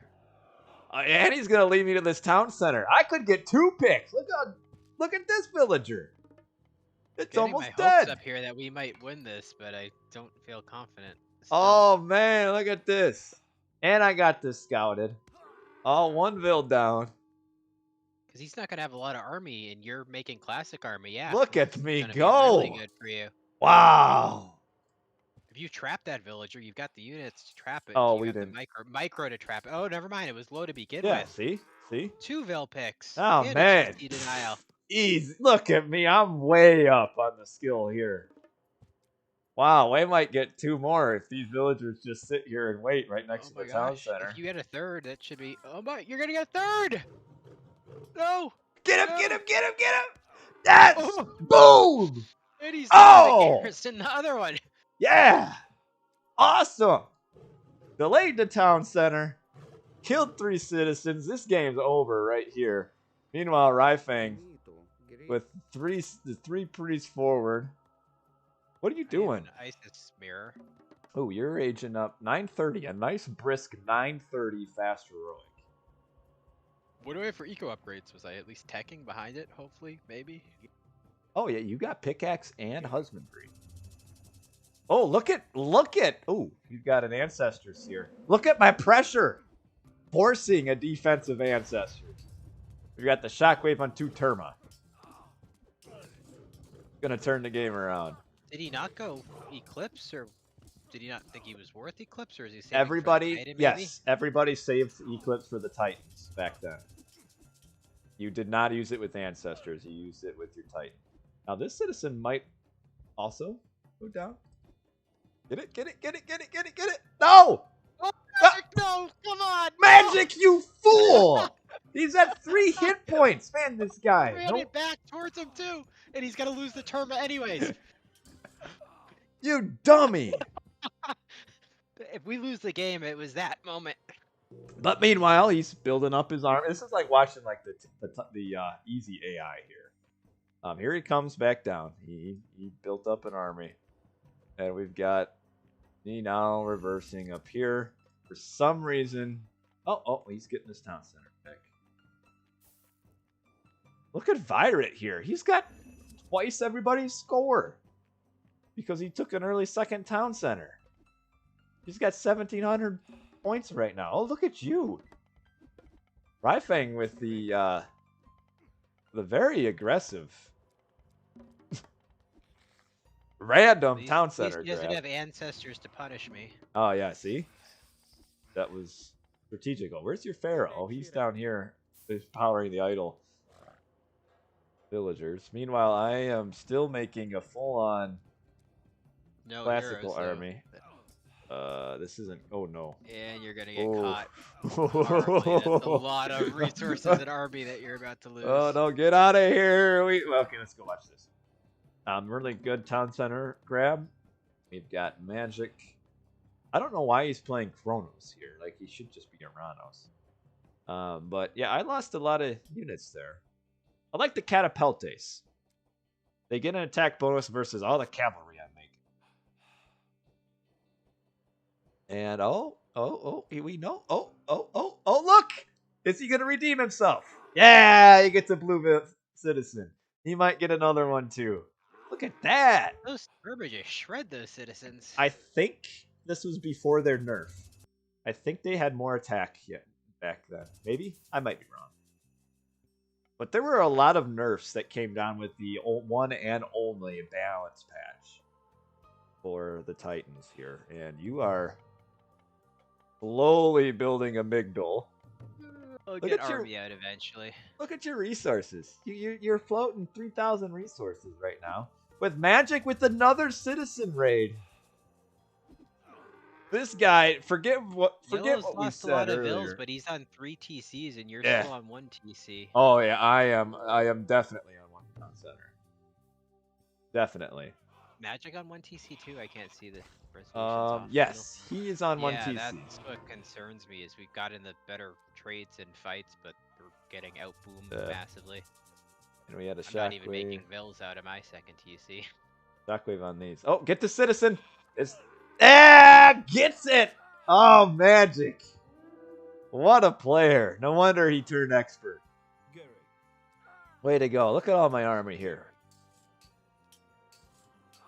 And he's gonna lead me to this town center. I could get 2 picks. Look at this villager. It's almost dead. Hopes up here that we might win this, but I don't feel confident. Still. Oh man, look at this. And I got this scouted. Oh, 1 vill down. Because he's not gonna have a lot of army, and you're making classic army. Yeah. Look at me go. Really good for you. Wow. If you trap that villager, you've got the units to trap it. Oh, we didn't. The micro to trap it. Oh, never mind. It was low to begin with. Yeah, see? 2 vill picks. Oh, man. Denial. Easy. Look at me. I'm way up on the skill here. Wow, we might get 2 more if these villagers just sit here and wait right next to the town center. If you get a 3rd, that should be... Oh my, you're gonna get a 3rd! No! Get him, get him, get him, get him! Yes! Oh. Boom! And he's garrison the other one. Yeah! Awesome! Delayed the town center. Killed 3 citizens. This game's over right here. Meanwhile, RyFang with the 3 priests forward. What are you doing? Isis mirror. Oh, you're aging up. 930. A nice brisk 930 fast heroic. What do I have for eco upgrades? Was I at least teching behind it? Hopefully, maybe. Oh yeah, you got pickaxe and husbandry. Oh, look at. Oh, you've got an ancestors here. Look at my pressure, forcing a defensive ancestors. We got the shockwave on 2 Terma. Gonna turn the game around. Did he not go Eclipse, or did he not think he was worth Eclipse, or is he saving everybody? for the Titan, yes, everybody saved Eclipse for the Titans back then. You did not use it with Ancestors. You used it with your Titan. Now, this citizen might also go down. Get it, get it, get it, get it, get it, get it. No! Oh, Ah! no, come on! Magic, you fool! He's at 3 hit points. Man, this guy. Ran No, it back towards him too, and he's gonna lose the tournament anyways. you dummy. If we lose the game, it was that moment. But meanwhile, he's building up his army. This is like watching like the easy AI here. Here he comes back down. He built up an army, and we've got me now reversing up here for some reason. Oh, he's getting his town center back. Look at Virate here. He's got twice everybody's score because he took an early second town center. He's got 1,700 points right now. Oh, look at you. RyFang with the very aggressive random town center He doesn't grab. have Ancestors to punish me. Oh, yeah, see? That was strategical. Where's your Pharaoh? Oh, he's down here. He's powering the idol villagers. Meanwhile, I am still making a full-on classical heroes, army. This isn't. Oh no. And you're gonna get caught. Horribly. That's a lot of resources and army that you're about to lose. Oh no! Get out of here! Okay, let's go watch this. Really good town center grab. We've got magic. I don't know why he's playing Chronos here. Like he should just be Uranos. But yeah, I lost a lot of units there. I like the Catapultes. They get an attack bonus versus all the cavalry I'm making. And we know. Oh, look! Is he gonna redeem himself? Yeah, he gets a blue citizen. He might get another one too. Look at that! Those Urban just shred those citizens. I think this was before their nerf. I think they had more attack back then. Maybe? I might be wrong. But there were a lot of nerfs that came down with the one and only balance patch for the Titans here. And you are slowly building a Migdol. I'll get army out eventually. Look at your resources. You're floating 3,000 resources right now. With magic with another citizen raid. This guy, forget what we lost said a lot earlier. of vills, but he's on 3 TCs and you're still on 1 TC. Oh yeah, I am definitely on 1 town center. Definitely. Magic on 1 TC too? I can't see the resolutions. Yes, he is on 1 TC. That's what concerns me is we've gotten the better trades and fights, but we're getting outboomed massively. And we had a shockwave. I'm not even making vills out of my 2nd TC. Shockwave on these. Oh, get the citizen. Gets it. Oh, magic. What a player. No wonder he turned expert. Way to go. Look at all my army here.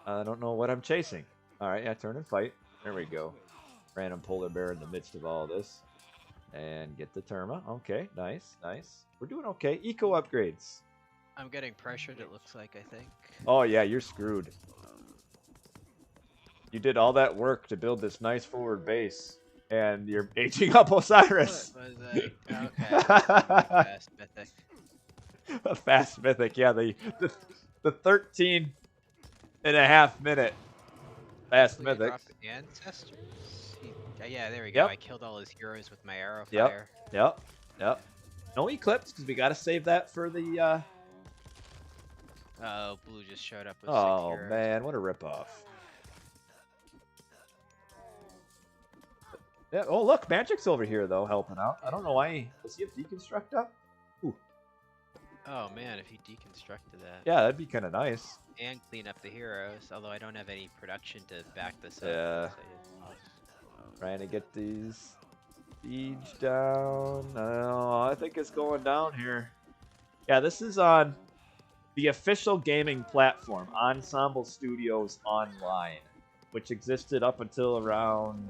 I don't know what I'm chasing. All right, yeah, turn and fight. There we go. Random polar bear in the midst of all this. And get the Terma. Okay, nice. We're doing okay. Eco upgrades. I'm getting pressured, it looks like, I think. Oh, yeah, you're screwed. You did all that work to build this nice forward base, and you're aging up Osiris. What was that? Okay. Fast mythic. A fast mythic, yeah. The 13 and a half minute fast mythic. Ancestors? Yeah, there we go. Yep. I killed all his heroes with my arrow Yep. fire. Yep. No eclipse, because we got to save that for the... Oh, blue just showed up with Oh, 6 heroes. man, what a ripoff. Yeah, oh, look, Magic's over here, though, helping out. I don't know why. Does he have Deconstruct up? Ooh. Oh, man, if he deconstructed that. Yeah, that'd be kind of nice. And clean up the heroes, although I don't have any production to back this up. Yeah. Trying to get these siege down. I think it's going down here. Yeah, this is on the official gaming platform, Ensemble Studios Online, which existed up until around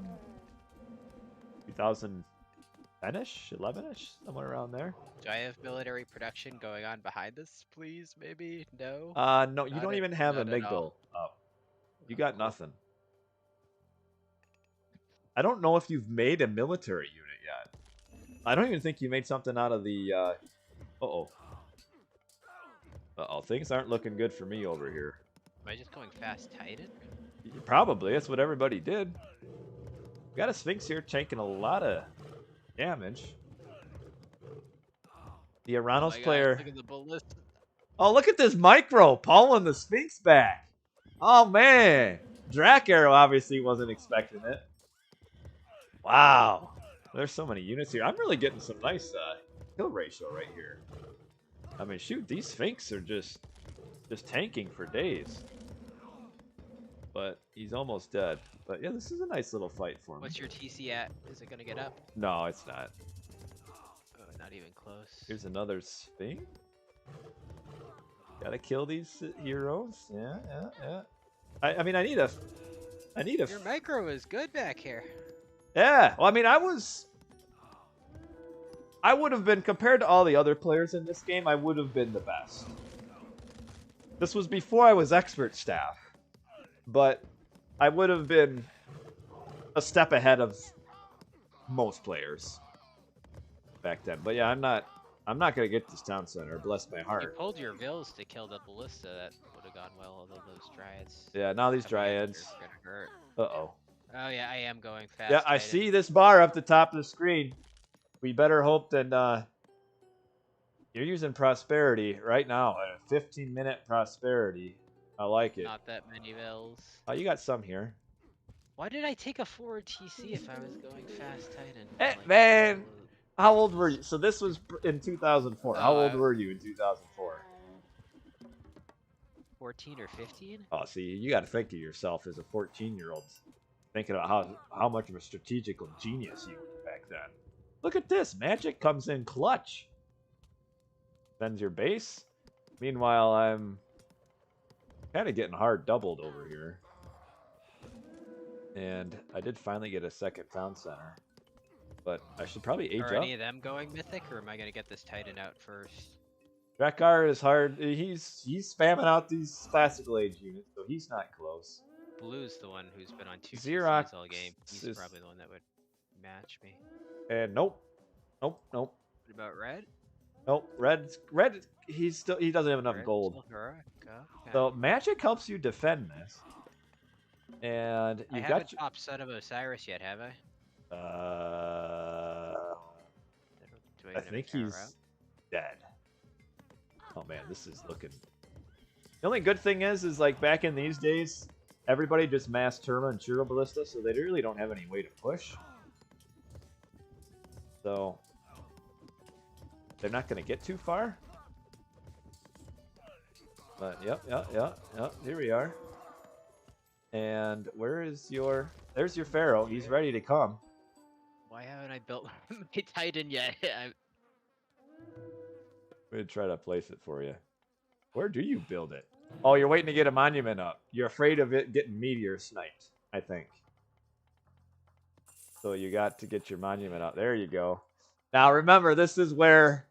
2010-ish, 11-ish, somewhere around there. Do I have military production going on behind this, please? Maybe? No? No, you don't even have a not at all. Migdol up. You got nothing. I don't know if you've made a military unit yet. I don't even think you made something out of the... Uh-oh. Uh-oh, things aren't looking good for me over here. Am I just going fast Titan? Probably, that's what everybody did. Got a Sphinx here taking a lot of damage. The Oh Aranos my gosh, player. look at the ballista. Oh, look at this micro pulling the Sphinx back. Oh, man. Drac Arrow obviously wasn't expecting it. Wow. There's so many units here. I'm really getting some nice kill ratio right here. I mean, shoot, these Sphinx are just tanking for days. But he's almost dead. But yeah, this is a nice little fight for me. What's your TC at? Is it gonna get up? No, it's not. Oh, not even close. Here's another Sphinx. Gotta kill these heroes. Yeah. I mean, I need a. Your micro is good back here. Yeah. Well, I mean, I would have been, compared to all the other players in this game, I would have been the best. This was before I was expert staff, but I would have been a step ahead of most players back then. But yeah, I'm not gonna get this town center. Bless my heart. You pulled your Vills to kill the ballista. That would have gone well. Although those dryads. Yeah, now these coming in dryads. are gonna hurt. Uh-oh. Oh yeah, I am going fast. Yeah, I see this bar up the top of the screen. We better hope that you're using prosperity right now. A 15-minute prosperity. I like it. Not that many Vills. Oh, you got some here. Why did I take a forward TC if I was going fast Titan? Hey, Like, man, how old were you? So this was in 2004. How old Uh, were you in 2004? 14 or 15? Oh, see, you got to think of yourself as a 14-year-old, thinking about how much of a strategical genius you were back then. Look at this. Magic comes in clutch. Sends your base. Meanwhile, I'm kind of getting hard doubled over here. And I did finally get a second town center. But I should probably age up. Are any of them going mythic, or am I going to get this Titan out first? Drakkar is hard. He's spamming out these classical age units, so he's not close. Blue's the one who's been on 2 Xerox TCs all game. He's is- probably the one that would match me. And nope. What about red? Red. He doesn't have enough Red's gold. still heroic. Okay. So magic helps you defend this. And I you've haven't got popped Son of Osiris yet, have I? Do I even have a think counter he's out? dead. Oh man, this is looking. The only good thing is like back in these days, everybody just mass Terma and Chiro Ballista, so they really don't have any way to push. So they're not going to get too far. But yep. Here we are. And where is your? There's your Pharaoh. He's ready to come. Why haven't I built my Titan yet? I'm gonna try to place it for you. Where do you build it? Oh, you're waiting to get a monument up. You're afraid of it getting meteor sniped, I think. So you got to get your monument up. There you go. Now remember, this is where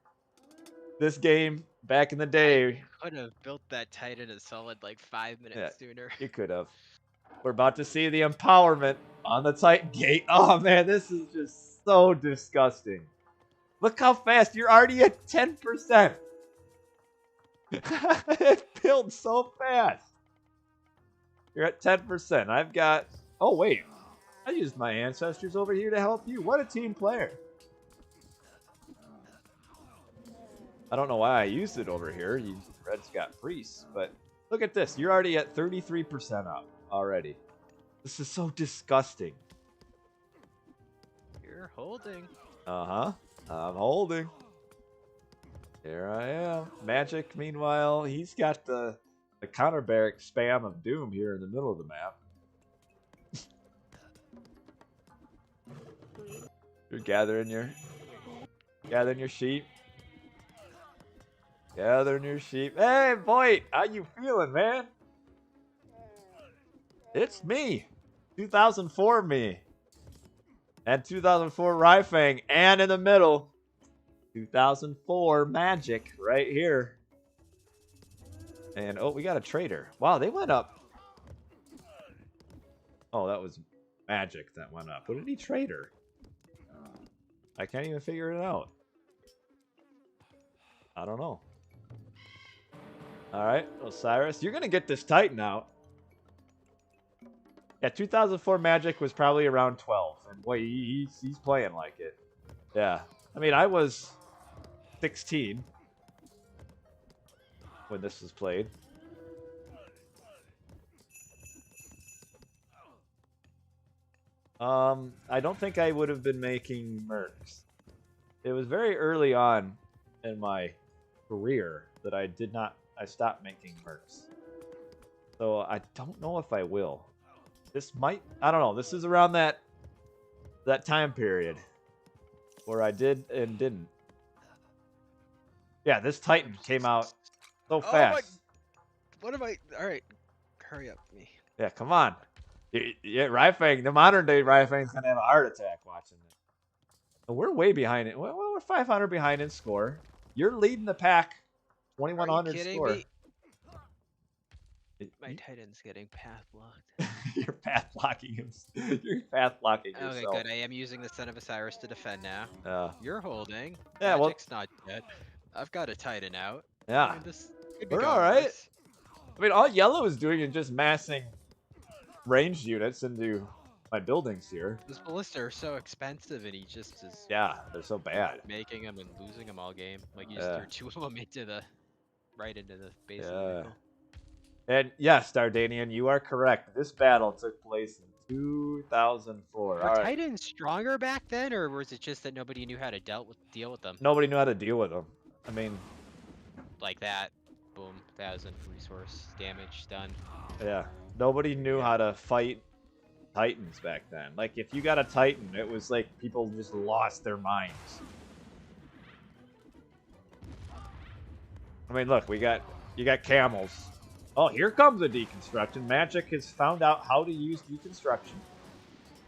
this game back in the day. Could have built that Titan a solid like 5 minutes sooner. You could have. We're about to see the empowerment on the Titan gate. Oh man, this is just so disgusting. Look how fast. You're already at 10%. It builds so fast. You're at 10%. I've got... Oh, wait. I used my ancestors over here to help you. What a team player. I don't know why I used it over here. Red's got priests, but look at this. You're already at 33% up already. This is so disgusting. You're holding. Uh-huh. I'm holding. Here I am. Magic, meanwhile, he's got the counter barrack spam of doom here in the middle of the map. You're gathering your sheep. Gathering your sheep. Hey, boy, how you feeling, man? It's me. 2004 me. And 2004 RyFang. And in the middle, 2004 Magic right here. And, oh, we got a trader. Wow, they went up. Oh, that was Magic that went up. What did he trader? I can't even figure it out. I don't know. All right, Osiris, you're gonna get this Titan out. Yeah, 2004 Magic was probably around 12, and boy, he's playing like it. Yeah, I mean, I was 16 when this was played. I don't think I would have been making mercs. It was very early on in my career that I stopped making mercs. So I don't know if I will. This might, I don't know. This is around that time period where I did and didn't. Yeah, this Titan came out so fast. What am I? All right, hurry up, me. Yeah, come on. Yeah, RyFang, the modern day RyFang's gonna have a heart attack watching this. We're way behind it. Well, we're 500 behind in score. You're leading the pack. 2100 score. Me? My Titan's getting path blocked. You're path blocking him. You're path blocking yourself. Okay, good. I am using the Son of Osiris to defend now. You're holding. Yeah, Magic's not dead. I've got a Titan out. Yeah. I mean, this could be we're going all right. nice. I mean, all yellow is doing is just massing ranged units into my buildings here. Those ballistas are so expensive, and he just is. Yeah, they're so bad. Making them and losing them all game. Like you just threw 2 of them into the base of the vehicle. And yes, Dardanian, you are correct. This battle took place in 2004. Were Titans stronger back then, or was it just that nobody knew how to deal with them? Nobody knew how to deal with them. I mean, like that. Boom, 1,000 resource damage done. Yeah, nobody knew how to fight Titans back then. Like, if you got a Titan, it was like people just lost their minds. I mean, look, you got camels. Oh, here comes a deconstruction. Magic has found out how to use deconstruction.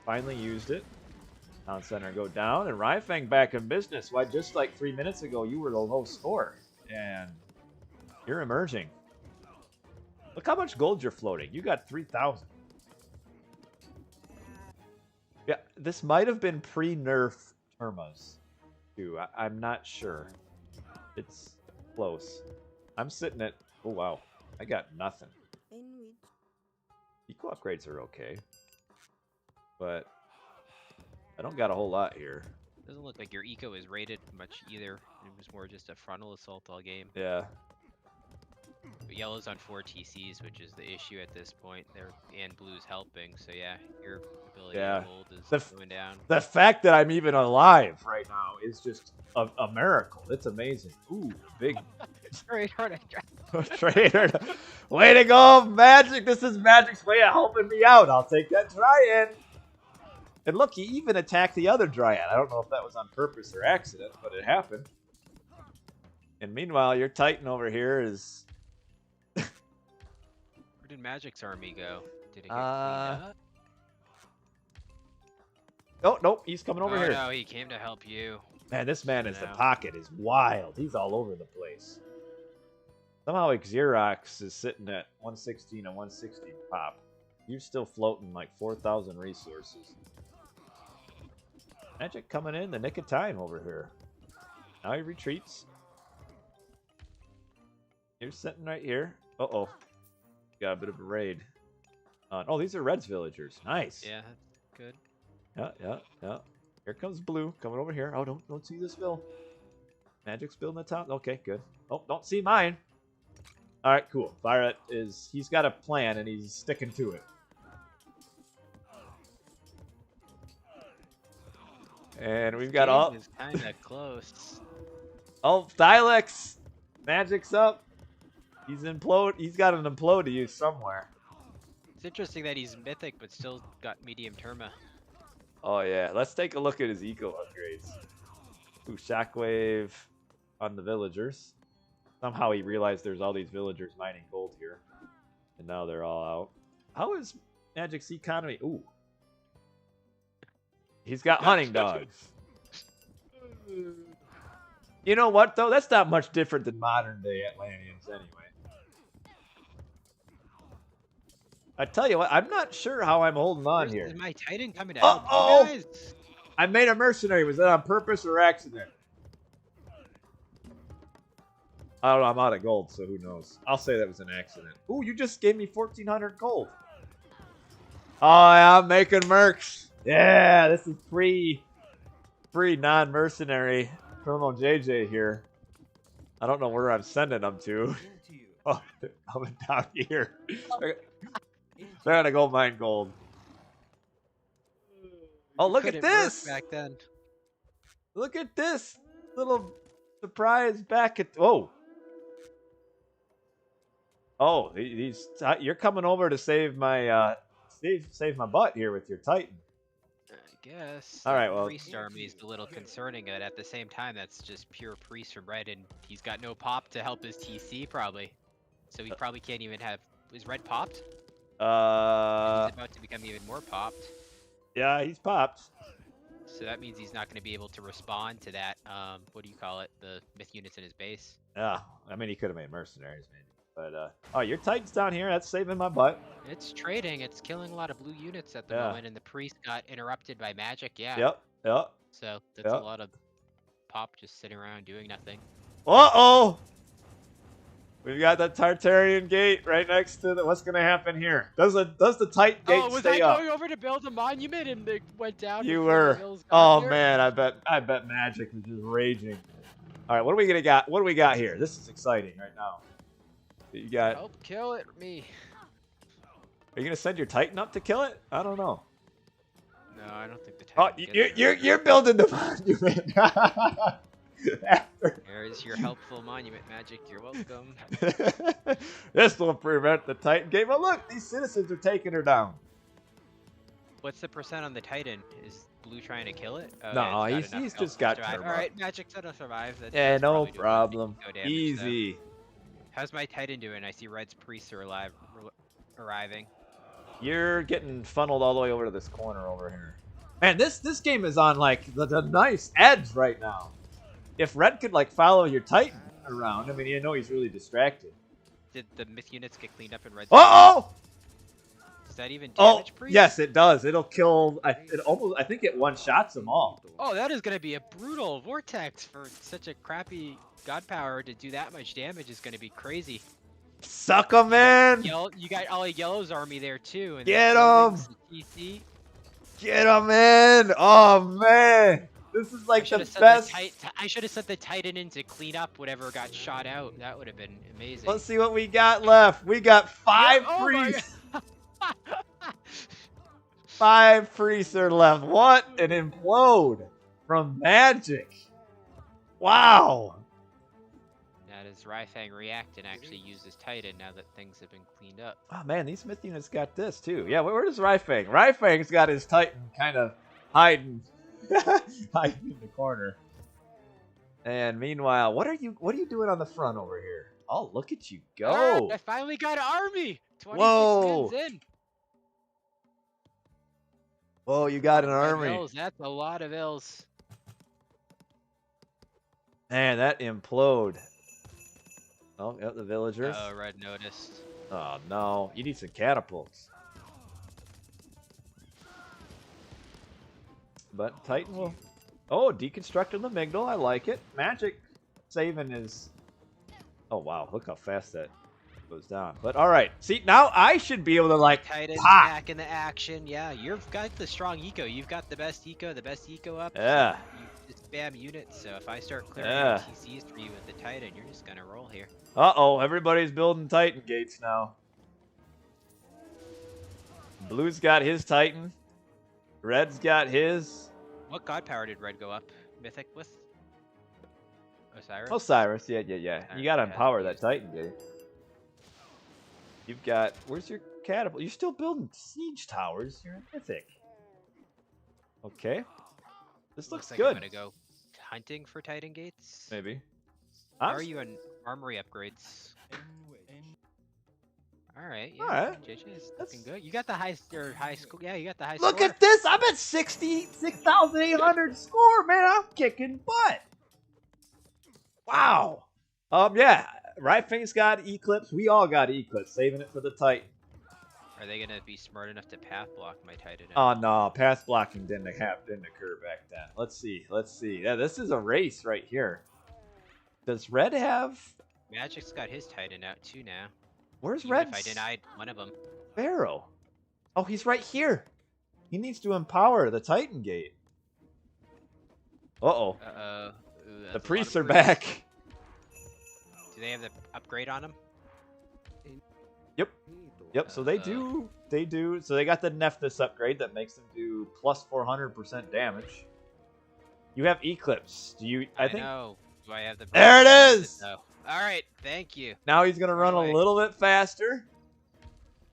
Finally used it. Town center go down, and RyFang back in business. Why, just like 3 minutes ago, you were the low score, and you're emerging. Look how much gold you're floating. You got 3,000. Yeah, this might have been pre-nerf Termas, too. I'm not sure. It's close. I'm sitting at... Oh, wow. I got nothing. Eco upgrades are okay. But I don't got a whole lot here. Doesn't look like your eco is rated much either. It was more just a frontal assault all game. Yeah. But yellow's on 4 TCs, which is the issue at this point. And blue's helping, so yeah, your ability to hold is going down. The fact that I'm even alive right now is just a miracle. It's amazing. Ooh, big. Traitor. Way to go, Magic. This is Magic's way of helping me out. I'll take that Dryad. And look, he even attacked the other Dryad. I don't know if that was on purpose or accident, but it happened. And meanwhile, your Titan over here is... Where did Magic's army go? Did it get cleaned up? Oh, nope, he's coming over here. No, he came to help you. Man, this man the pocket is wild. He's all over the place. Somehow Xerox is sitting at 116 and 160 pop. You're still floating like 4,000 resources. Magic coming in the nick of time over here. Now he retreats. You're sitting right here. Uh-oh. Got a bit of a raid. Oh, these are Reds villagers. Nice. Yeah, good. Yeah. Here comes Blue coming over here. Oh, don't see this bill. Magic's building the top. Okay, good. Oh, don't see mine. All right, cool. Violet he's got a plan and he's sticking to it. And we've got all. Is kind of close. Oh, Thylex, Magic's up. He's got an implode to use somewhere. It's interesting that he's mythic but still got medium Terma. Oh yeah, let's take a look at his eco upgrades. Ooh, Shockwave on the villagers. Somehow he realized there's all these villagers mining gold here. And now they're all out. How is Magic's economy? Ooh. He's got hunting dogs. You know what, though? That's not much different than modern-day Atlanteans anyway. I tell you what, I'm not sure how I'm holding on here. Is my Titan coming to help you guys? I made a mercenary. Was that on purpose or accident? I don't know. I'm out of gold, so who knows? I'll say that was an accident. Ooh, you just gave me 1,400 gold. Oh, yeah, I'm making mercs. Yeah, this is free non-mercenary criminal JJ here. I don't know where I'm sending them to. Oh, coming down here. They're gonna go mine gold. Oh, look at this! Back then. Look at this little surprise back at. Oh, oh, you're coming over to save my save my butt here with your Titan. I guess. All right, well, priest army is a little concerning, but at the same time, that's just pure priest from Red, and he's got no pop to help his TC probably, so he probably can't even have. Is Red popped? And he's about to become even more popped. Yeah, he's popped. So that means he's not going to be able to respond to that. What do you call it? The myth units in his base. Yeah, I mean he could have made mercenaries maybe, but oh, your Titan's down here. That's saving my butt. It's trading. It's killing a lot of blue units at the moment, and the priest got interrupted by magic. Yeah. Yep. So that's a lot of pop just sitting around doing nothing. Uh-oh! We've got that Tartarian gate right next to the. What's gonna happen here? Does the Titan gate was stay I up? going over to build a monument and it went down? You were. Oh man, I bet magic was just raging. All right, what do we gonna got? What do we got here? This is exciting right now. You got. Help kill it, me. Are you gonna send your Titan up to kill it? I don't know. No, I don't think the Titan. Oh, you're building the monument. There's your helpful monument magic. You're welcome. This will prevent the Titan gate. But look, these citizens are taking her down. What's the percent on the Titan? Is Blue trying to kill it? Oh, no, yeah, he's just got turbo. Alright, magic's gonna survive. Yeah, no problem. Damage, easy. So. How's my Titan doing? I see Red's priests are arriving. You're getting funneled all the way over to this corner over here. Man, this game is on like the nice edge right now. If Red could like follow your Titan around, I mean, you know he's really distracted. Did the myth units get cleaned up in Red's? Uh-oh! Does that even damage priest? Yes, it does. It'll kill. I think it one-shots them all. Oh, that is gonna be a brutal vortex for such a crappy god power to do that much damage. Is gonna be crazy. Suck 'em in! You got all Yellow's army there too. And get 'em! Get 'em in! Oh man, this is like the best. I should have sent the Titan in to clean up whatever got shot out. That would have been amazing. Let's see what we got left. We got 5 priests. 5 priests are left. What an implode from magic! Wow. Now does RyFang react and actually use his Titan now that things have been cleaned up? Oh man, these myth units got this too. Yeah, where does RyFang? RyFang's got his Titan kind of hiding in the corner. And meanwhile, what are you doing on the front over here? Oh, look at you go! I finally got an army. 26 Whoa! pins in. Whoa, you got an army. Ills, that's a lot of ills. Man, that implode. Oh, yep, the villagers. Oh, Red noticed. Oh no, you need some catapults. But Titan will. Oh, deconstructing the Migdal. I like it. Magic saving is. Oh wow, look how fast that goes down. But all right, see now I should be able to like Titan's pop. back in the action. Yeah, you've got the strong eco. You've got the best eco up. Yeah. You just spam units. So if I start clearing TCs for you with the Titan, you're just gonna roll here. Uh-oh, everybody's building Titan gates now. Blue's got his Titan. Red's got his. What god power did Red go up? Mythic with? Osiris? Osiris, yeah. You gotta empower that Titan gate. You've got. Where's your catapult? You're still building siege towers. You're Mythic. Okay. This looks like good. I'm gonna go hunting for Titan gates. Maybe. How are you on armory upgrades? Alright, yeah. Alright. JJ's looking good. You got the high school. Yeah, you got the high Look score. at this! I'm at 66,800 score, man. I'm kicking butt. Wow. Yeah. RyFang's got Eclipse. We all got Eclipse. Saving it for the Titan. Are they gonna be smart enough to path block my Titan? Oh no, path blocking didn't occur back then. Let's see. Yeah, this is a race right here. Does Red have Magic's got his Titan out too now. Where's Even if I Red's denied one of them. Pharaoh? Oh, he's right here. He needs to empower the Titan Gate. Uh-oh. Uh-oh. Ooh, The that's a lot priests of are priests. back. Do they have the upgrade on them? Yep. Yep, so they do. So they got the Nephthys upgrade that makes them do plus 400% damage. You have Eclipse. Do you? I think. know. Do I have the? There it is. No. All right. Thank you. Now he's gonna run a Away. little bit faster.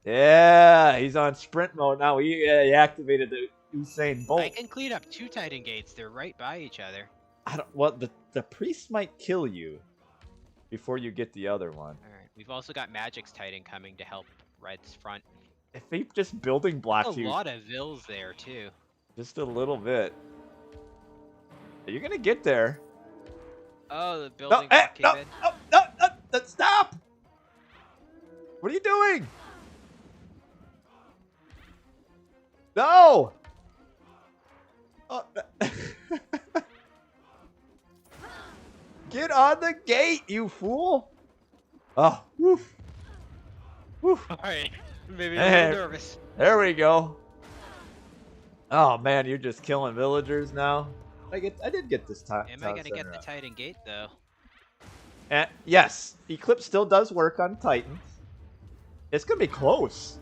Yeah, he's on sprint mode now. He activated the Usain Bolt. I can clean up 2 Titan gates. They're right by each other. I don't. Well, the priest might kill you before you get the other one. All right. We've also got Magic's Titan coming to help Red's front. If he just building blocks A you lot of Vills there too. just a little bit, you're gonna get there. Oh, the No, building hey, block no, came in. no, stop! What are you doing? No! Get on the gate, you fool! Oh, woof. Woof. All right. Maybe Hey. a little nervous. There we go. Oh man, you're just killing villagers now. I did get this time. Am I gonna get the Titan gate though? Yes, Eclipse still does work on Titans. It's gonna be close.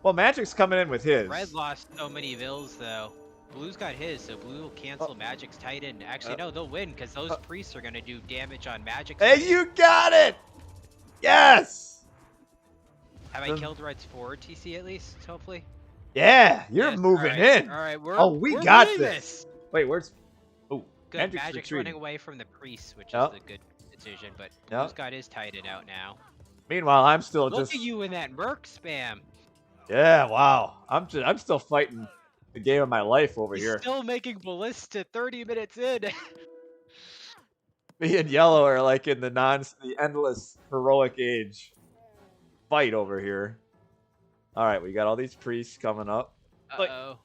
Well, Magic's coming in with his. Red lost so many Vills though. Blue's got his, so Blue will cancel Magic's Titan. Actually, no, they'll win because those priests are gonna do damage on Magic's Hey, Titan. you got it! Yes! Have I killed Red's forward TC at least? Hopefully. Yeah, you're Yes, moving all right. in. All right, we we're got winning this. Wait, where's? Oh, Good. Magic's running away from the priests, which is Yep. a good decision. But Yep. Blue's got his Titan out now. Meanwhile, I'm still Look just. at you in that Merc spam. Yeah, wow. I'm still fighting the game of my life over He's here. still making Ballista 30 minutes in. Me and Yellow are like in the endless heroic age fight over here. All right, we got all these priests coming up. Uh-oh.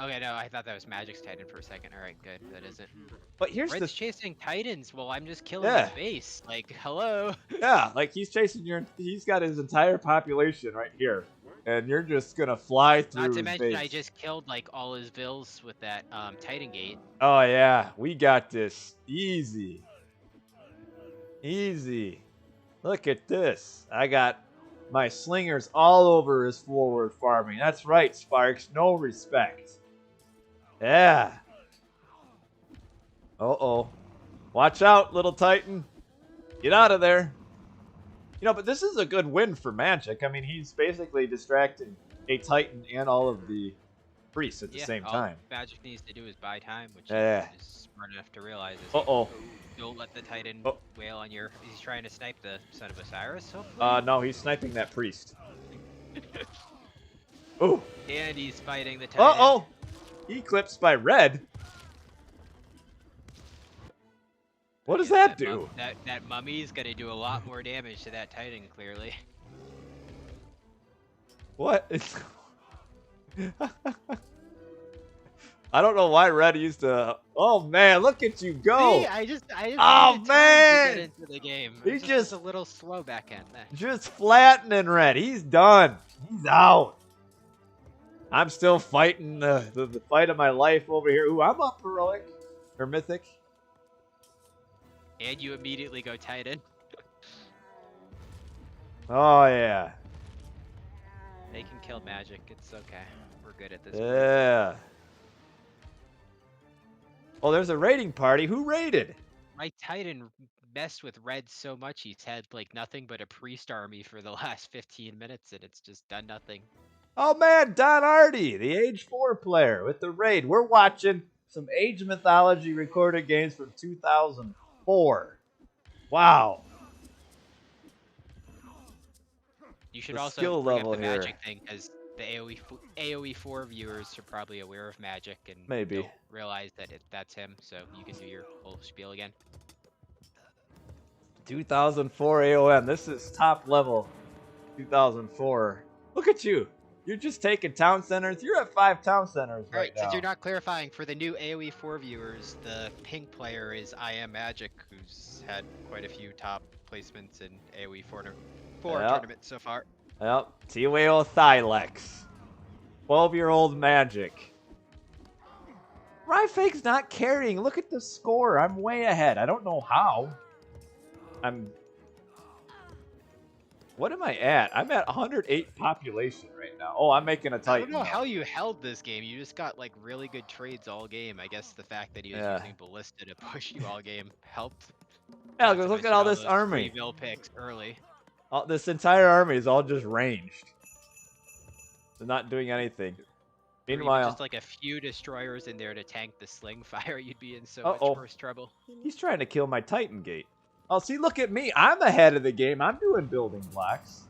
Okay, no, I thought that was Magic's Titan for a second. All right, good. That isn't. But here's Red's the chasing Titans while I'm just killing Yeah. his base. Like, hello. yeah, like he's chasing he's got his entire population right here, and you're just gonna fly through. Not to his mention, base. I just killed like all his Vills with that Titan Gate. Oh yeah, we got this easy. Easy. Look at this. I got my slingers all over his forward farming. That's right, Sparks. No respect. Yeah. Uh-oh. Watch out, little Titan. Get out of there. You know, but this is a good win for Magic. I mean, he's basically distracting a Titan and all of the priests at the same time. All Magic needs to do is buy time, which Yeah. is smart enough to realize. Uh-oh. Don't let the Titan wail on your. He's trying to snipe the Son of Osiris, hopefully. No, he's sniping that priest. Oh. And he's fighting the Titan. Uh-oh. Eclipsed by red. What does that do? That mummy's gonna do a lot more damage to that Titan, clearly. What? I don't know why red used to. Oh man, look at you go! See, I just Oh, needed time to man! get into the game. He It's just- a little slow back end there. Just flattening red. He's done. He's out. I'm still fighting the fight of my life over here. Ooh, I'm up heroic or mythic. And you immediately go Titan. Oh yeah. They can kill magic. It's okay. We're good at this. point. Yeah. Oh, there's a raiding party. Who raided? My Titan messed with red so much he's had like nothing but a priest army for the last 15 minutes and it's just done nothing. Oh man, Don Hardy, the Age 4 player with the raid. We're watching some Age Mythology recorded games from 2004. Wow. You should The also skill bring level up the here. magic thing because the AoE4 viewers are probably aware of magic and Maybe. don't realize that that's him. So you can do your whole spiel again. 2004 AOM. This is top level 2004. Look at you. You're just taking town centers. You're at 5 town centers right Alright, now. since you're not clarifying, for the new AoE4 viewers, the pink player is I Am Magic, who's had quite a few top placements in AoE four Yep. tournaments so far. Yep. TOAO Thylex. 12-year-old magic. RyFang's not carrying. Look at the score. I'm way ahead. I don't know how. What am I at? I'm at 108 population right now. Oh, I'm making a Titan. I don't know though. how you held this game. You just got like really good trades all game. I guess the fact that he was using Ballista to push you all game helped. Yeah, Not to look at mention all this those army. 3 Vil picks early. This entire army is all just ranged. They're not doing anything. Meanwhile, just like a few destroyers in there to tank the sling fire, you'd be in so much worse trouble. He's trying to kill my Titan gate. Oh, see, look at me. I'm ahead of the game. I'm doing building blocks.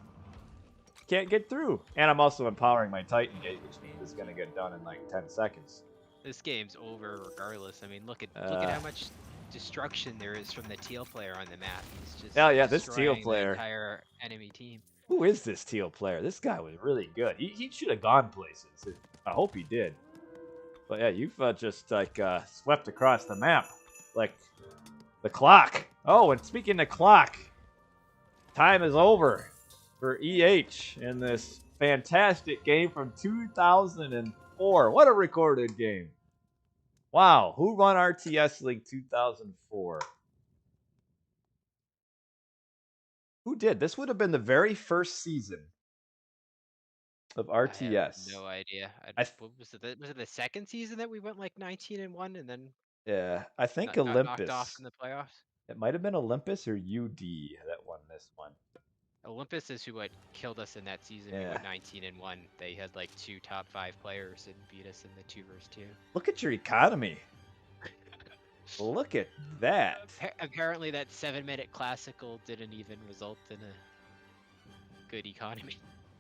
Can't get through. And I'm also empowering my Titan gate, which means it's going to get done in like 10 seconds. This game's over regardless. I mean, look at how much destruction there is from the teal player on the map. He's just yeah, this teal player. The entire enemy team. Who is this teal player? This guy was really good. He should have gone places. I hope he did. But yeah, you've just like swept across the map. Like the clock. Oh, and speaking of clock, time is over for EH in this fantastic game from 2004. What a recorded game. Wow, who won RTS League 2004? Who did? This would have been the very first season of RTS. I have no idea. What was it? Was it the second season that we went like 19-1 and then? Yeah, I think got Olympus. Knocked off in the playoffs. It might have been Olympus or UD that won this one. Olympus is who killed us in that season. We went 19-1. They had like 2 top 5 players and beat us in the 2 vs 2. Look at your economy. Look at that. Apparently that 7-minute classical didn't even result in a good economy.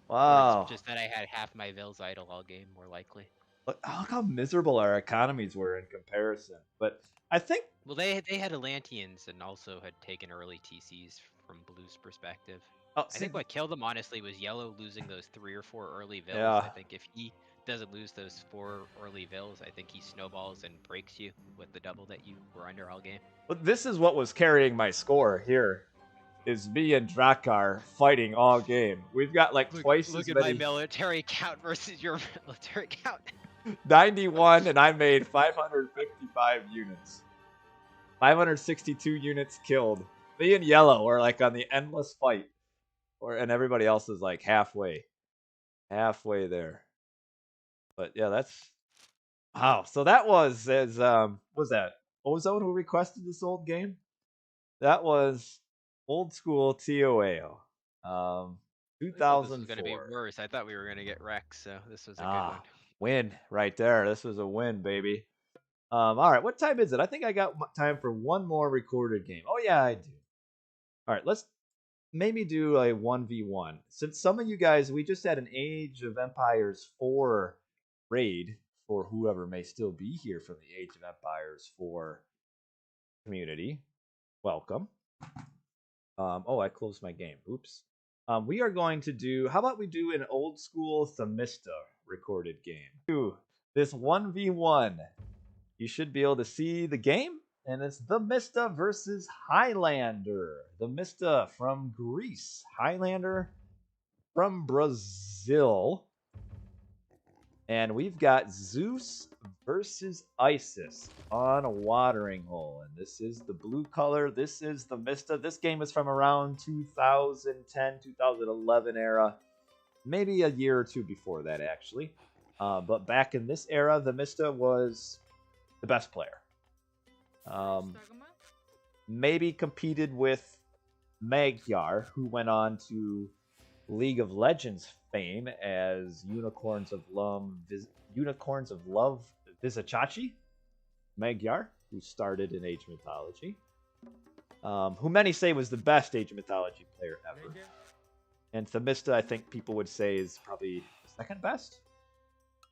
Wow. Just that I had half my Vils idle all game, more likely. Look how miserable our economies were in comparison. But I think... Well, they had Atlanteans and also had taken early TCs from Blue's perspective. I think what killed them, honestly, was Yellow losing those 3 or 4 early Vils. Yeah. I think if he doesn't lose those 4 early Vils, I think he snowballs and breaks you with the double that you were under all game. But this is what was carrying my score here. Is me and Drakkar fighting all game. We've got like twice as many... Look at my military count versus your military count. 91, and I made 555 units. 562 units killed. Me and Yellow are like on the endless fight. And everybody else is like halfway. Halfway there. But yeah, that's... Wow. So that was as... was that Ozone who requested this old game? That was... Old school TOAO. 2004. This was going to be worse. I thought we were going to get wrecked, so this was a good one. Win right there. This was a win, baby. All right, what time is it? I think I got time for one more recorded game. Oh, yeah, I do. All right, let's maybe do a 1v1. Since some of you guys, we just had an Age of Empires 4 raid for whoever may still be here from the Age of Empires 4 community. Welcome. Oh, I closed my game. Oops. We are going to do... How about we do an old school TheMista recorded game? This 1v1. You should be able to see the game. And it's TheMista versus Highlander. TheMista from Greece. Highlander from Brazil. And we've got Zeus versus Isis on a watering hole. And this is the blue color. This is TheMista. This game is from around 2010, 2011 era. Maybe a year or two before that, actually. But back in this era, TheMista was the best player. Maybe competed with Magyar, who went on to League of Legends fame as Unicorns of Love Vizichachi. Magyar, who started in Age of Mythology. Who many say was the best Age of Mythology player ever. And TheMista, I think people would say, is probably second best?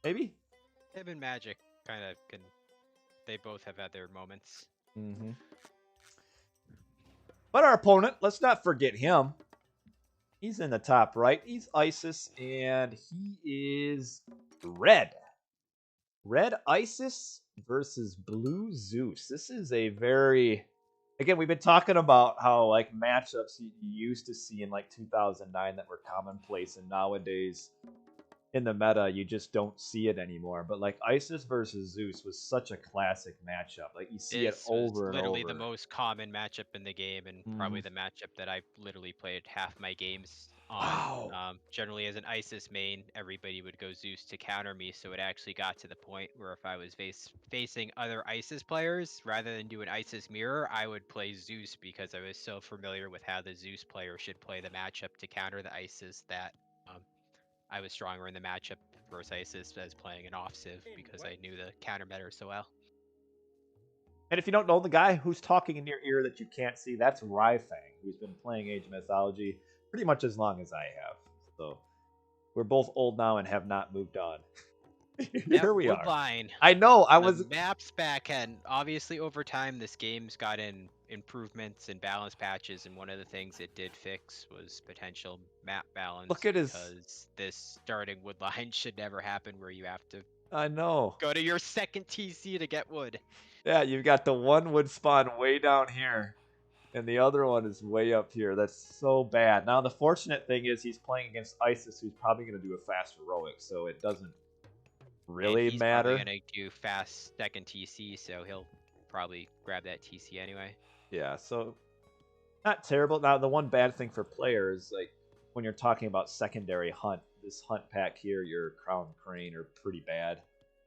Maybe? Him and Magic kind of can... They both have had their moments. Mm-hmm. But our opponent, let's not forget him. He's in the top right. He's Isis, and he is red. Red Isis versus blue Zeus. This is a very again, we've been talking about how like matchups you used to see in like 2009 that were commonplace, and nowadays in the meta you just don't see it anymore. But like Isis versus Zeus was such a classic matchup. Like you see it This was over and literally the over. most common matchup in the game, and probably Mhm. the matchup that I literally played half my games on. Wow. Generally, as an Isis main, everybody would go Zeus to counter me, so it actually got to the point where if I was facing other Isis players, rather than do an Isis mirror, I would play Zeus because I was so familiar with how the Zeus player should play the matchup to counter the Isis that um, I was stronger in the matchup versus Isis as playing an off civ because I knew the counter meta so well. And if you don't know the guy who's talking in your ear that you can't see, that's RyFang, who's been playing Age of Mythology pretty much as long as I have. So we're both old now and have not moved on. Yep, Here we are. Woodline. I know. I The was. maps backend. Obviously, over time, this game's gotten improvements and balance patches, and one of the things it did fix was potential map Look balance at his. because this starting woodline should never happen where you have to I know. go to your second TC to get wood. Yeah, you've got the one wood spawn way down here, and the other one is way up here. That's so bad. Now, the fortunate thing is he's playing against Isis, who's probably going to do a fast heroic, so it doesn't And really he's probably matter. going to do fast second TC, so he'll probably grab that TC anyway. Yeah, so not terrible. Now, the one bad thing for players, like when you're talking about secondary hunt, this hunt pack here, your crown crane, are pretty bad.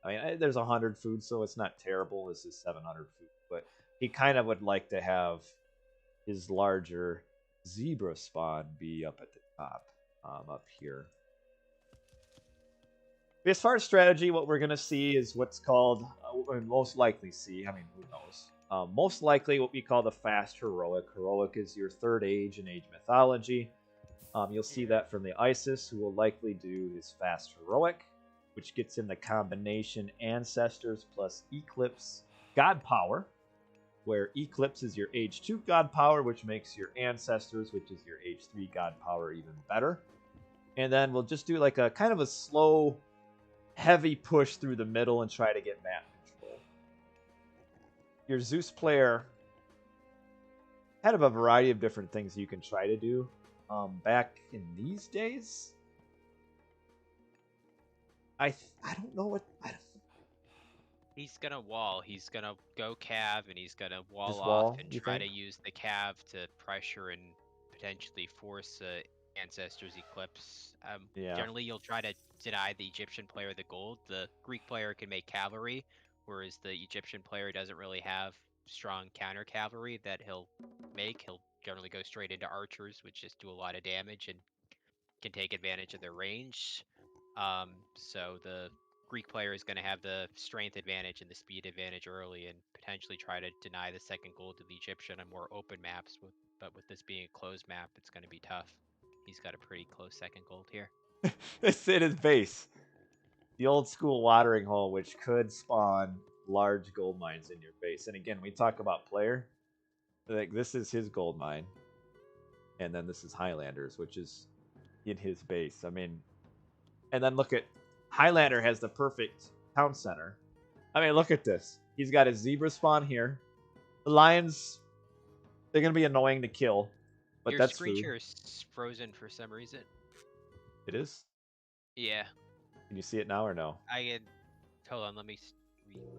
I mean, there's 100 food, so it's not terrible. This is 700 food, but he kind of would like to have his larger zebra spawn be up at the top, up here. As far as strategy, what we're going to see is what's called, most likely see, I mean, who knows? Most likely what we call the fast heroic. Heroic is your third age in Age Mythology. You'll see that from the Isis, who will likely do his fast heroic, which gets him the combination Ancestors plus Eclipse God Power, where Eclipse is your Age 2 God Power, which makes your Ancestors, which is your Age 3 God Power, even better. And then we'll just do like a kind of a slow, heavy push through the middle and try to get map control. Your Zeus player had a variety of different things you can try to do. Back in these days, I don't know what. He's gonna wall. He's gonna go cav, and he's gonna wall Just off wall, and you try to think? use the cav to pressure and potentially force Ancestors Eclipse. Yeah. Generally, you'll try to deny the Egyptian player the gold. The Greek player can make cavalry, whereas the Egyptian player doesn't really have strong counter cavalry that he'll make. He'll generally go straight into archers, which just do a lot of damage and can take advantage of their range. So the Greek player is going to have the strength advantage and the speed advantage early, and potentially try to deny the second gold to the Egyptian on more open maps. But with this being a closed map, it's going to be tough. He's got a pretty close second gold here. It's in his base. The old school watering hole, which could spawn large gold mines in your base. And again, we talk about player. Like this is his gold mine, and then this is Highlander's, which is in his base. I mean, and then look at Highlander has the perfect town center. I mean, look at this. He's got his zebra spawn here. The lions, they're gonna be annoying to kill, but Your that's screen food. share is frozen for some reason. It is. Yeah, Can you see it now or no? I can. Hold on, let me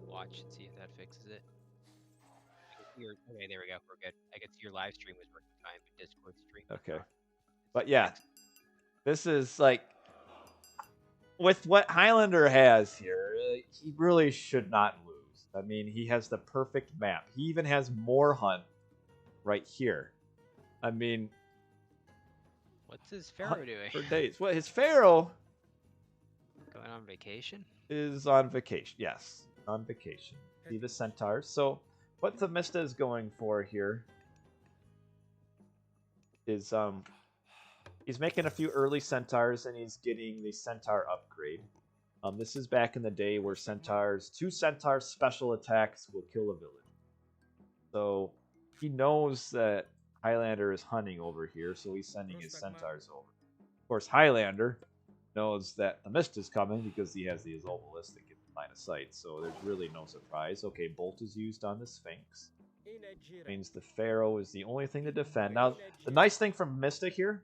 watch and see if that fixes it. Okay, there we go. We're good. I could see your live stream was working fine, but Discord stream was Okay. not. But yeah, this is like with what Highlander has here, he really should not lose. I mean, he has the perfect map. He even has more hunt right here. I mean, What's his Pharaoh doing? for days. Well, his Pharaoh Going on vacation? is on vacation. Yes, on vacation. See the centaurs. So what TheMista is going for here is he's making a few early centaurs and he's getting the centaur upgrade. This is back in the day where centaurs, 2 centaur special attacks will kill a village. So he knows that Highlander is hunting over here, so he's sending his centaurs over. Of course, Highlander knows that the mist is coming because he has the Ballistic in line of sight, so there's really no surprise. Okay, Bolt is used on the Sphinx. Means the Pharaoh is the only thing to defend. Now, the nice thing from Mysta here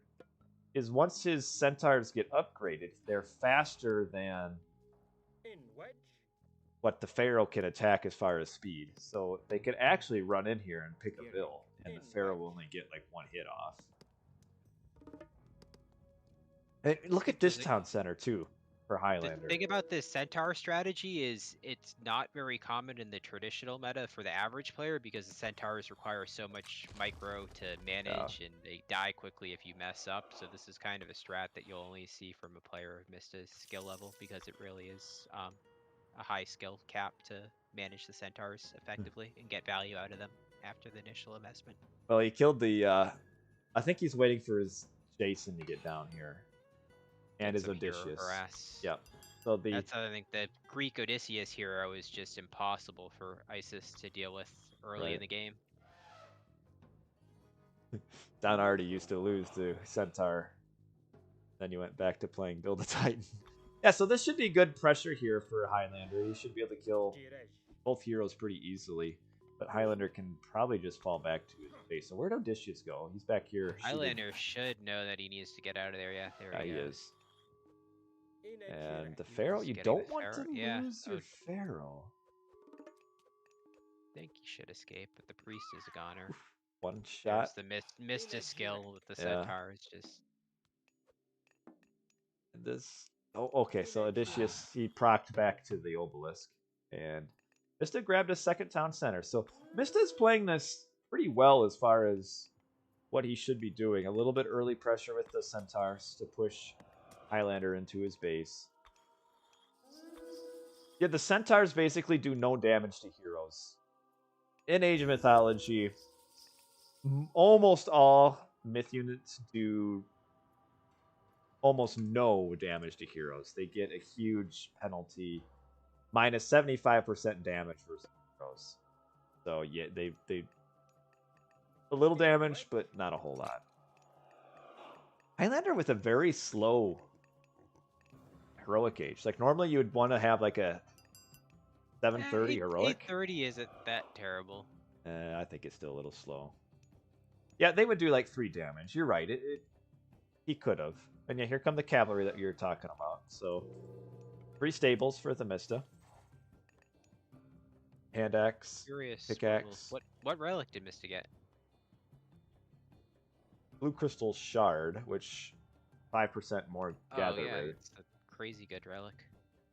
is once his centaurs get upgraded, they're faster than what the Pharaoh can attack as far as speed. So they could actually run in here and pick a bill, and the Pharaoh will only get like one hit off. And look at this town center too for Highlander. The thing about this centaur strategy is it's not very common in the traditional meta for the average player because the centaurs require so much micro to manage and they die quickly if you mess up. So this is kind of a strat that you'll only see from a player of Mista's skill level because it really is a high skill cap to manage the centaurs effectively and get value out of them after the initial investment. Well, he killed the. I think he's waiting for his Jason to get down here, and his Odysseus. Yep. So that's I think the Greek Odysseus hero is just impossible for Isis to deal with early in the game. Don already used to lose to Centaur. Then you went back to playing Build a Titan. Yeah, so this should be good pressure here for Highlander. He should be able to kill both heroes pretty easily. But Highlander can probably just fall back to his base. So where'd Odysseus go? He's back here. Highlander should know that he needs to get out of there. Yeah, there he is. And the Pharaoh, you don't want to lose your Pharaoh. I think he should escape, but the priest is a goner. One shot. There's the Mista skill with the centaur is just. This. Oh, okay. So Odysseus, he procced back to the obelisk, and Mista grabbed a second town center. So Mista's playing this pretty well as far as what he should be doing. A little bit early pressure with the centaurs to push Highlander into his base. Yeah, the centaurs basically do no damage to heroes. In Age of Mythology, almost all myth units do almost no damage to heroes. They get a huge penalty, minus 75% damage versus heroes. So yeah, they a little damage, but not a whole lot. Highlander with a very slow heroic age. Like normally you would want to have like a 730 heroic. 830 isn't that terrible. I think it's still a little slow. Yeah, they would do like 3 damage. You're right. He could have. And yeah, here come the cavalry that you're talking about. So 3 stables for TheMista. Hand axe. Curious. Pickaxe. What relic did Mista get? Blue crystal shard, which 5% more gather rate. It's a crazy good relic.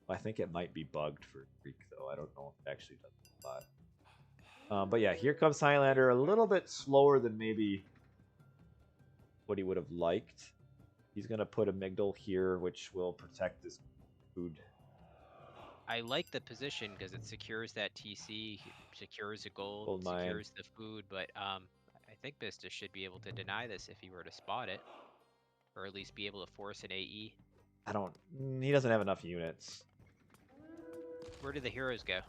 I think it might be bugged for Greek though. I don't know if it actually does a lot. But yeah, here comes Highlander, a little bit slower than maybe what he would have liked. He's going to put a Migdal here, which will protect this food. I like the position because it secures that TC, secures the gold secures the food, but I think Mista should be able to deny this if he were to spot it. Or at least be able to force an AE. He doesn't have enough units. Where did the heroes go?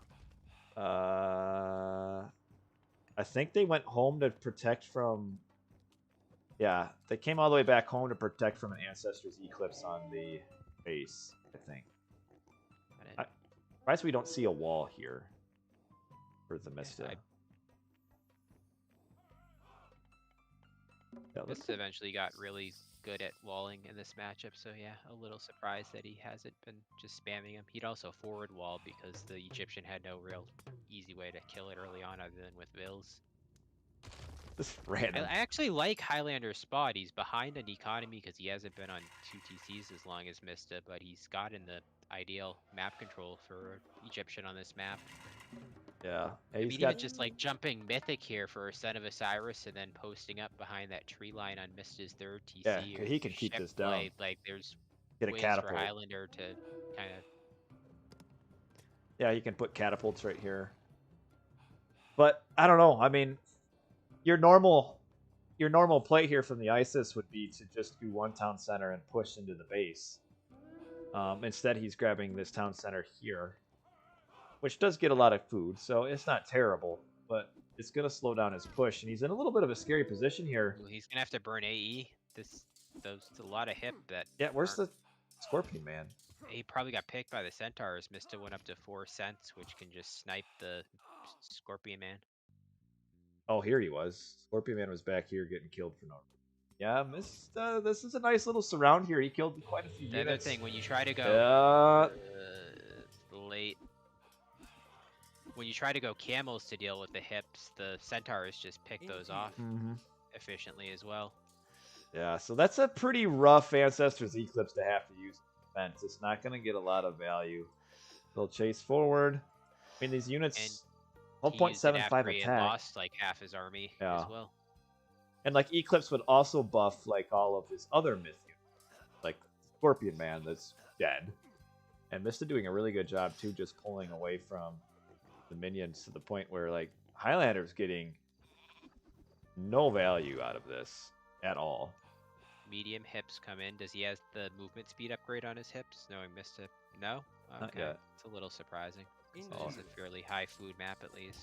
I think they went home to protect from... Yeah, they came all the way back home to protect from an Ancestor's Eclipse on the base, I think. Surprised we don't see a wall here for TheMista. Mista eventually got really good at walling in this matchup, so yeah, a little surprised that he hasn't been just spamming him. He'd also forward wall because the Egyptian had no real easy way to kill it early on other than with Vills. This random. I actually like Highlander's spot. He's behind on economy because he hasn't been on 2 TCs as long as Mista, but he's gotten the ideal map control for Egyptian on this map. Yeah. I mean, even just like jumping Mythic here for Son of Osiris and then posting up behind that tree line on Mista's 3rd TC. Yeah, he can keep this down. Like, there's get a ways catapult for Highlander to kind of... Yeah, you can put catapults right here. But, I don't know. I mean, your normal play here from the Isis would be to just do 1 town center and push into the base. Instead, he's grabbing this town center here, which does get a lot of food, so it's not terrible, but it's going to slow down his push, and he's in a little bit of a scary position here. He's going to have to burn AE. There's a lot of hip that... Yeah, where's the Scorpion Man? He probably got picked by the Centaurs. Mista went up to 4 cents, which can just snipe the Scorpion Man. Oh, here he was. Scorpion Man was back here getting killed for no reason. Yeah, this is a nice little surround here. He killed quite a few The other units. thing, when you try to go late, when you try to go camels to deal with the hips, the centaurs just pick those off efficiently as well. Yeah, so that's a pretty rough Ancestors Eclipse to have to use in defense. It's not going to get a lot of value. They'll chase forward. I mean, these units, He used it 1.75 after he had attack. lost like half his army as well. And like Eclipse would also buff like all of his other myth units, like Scorpion Man that's dead. And Mista doing a really good job too, just pulling away from the minions to the point where like Highlander's getting no value out of this at all. Medium hips come in. Does he have the movement speed upgrade on his hips? No, he missed it. No? Okay. It's a little surprising. It's a fairly high food map at least.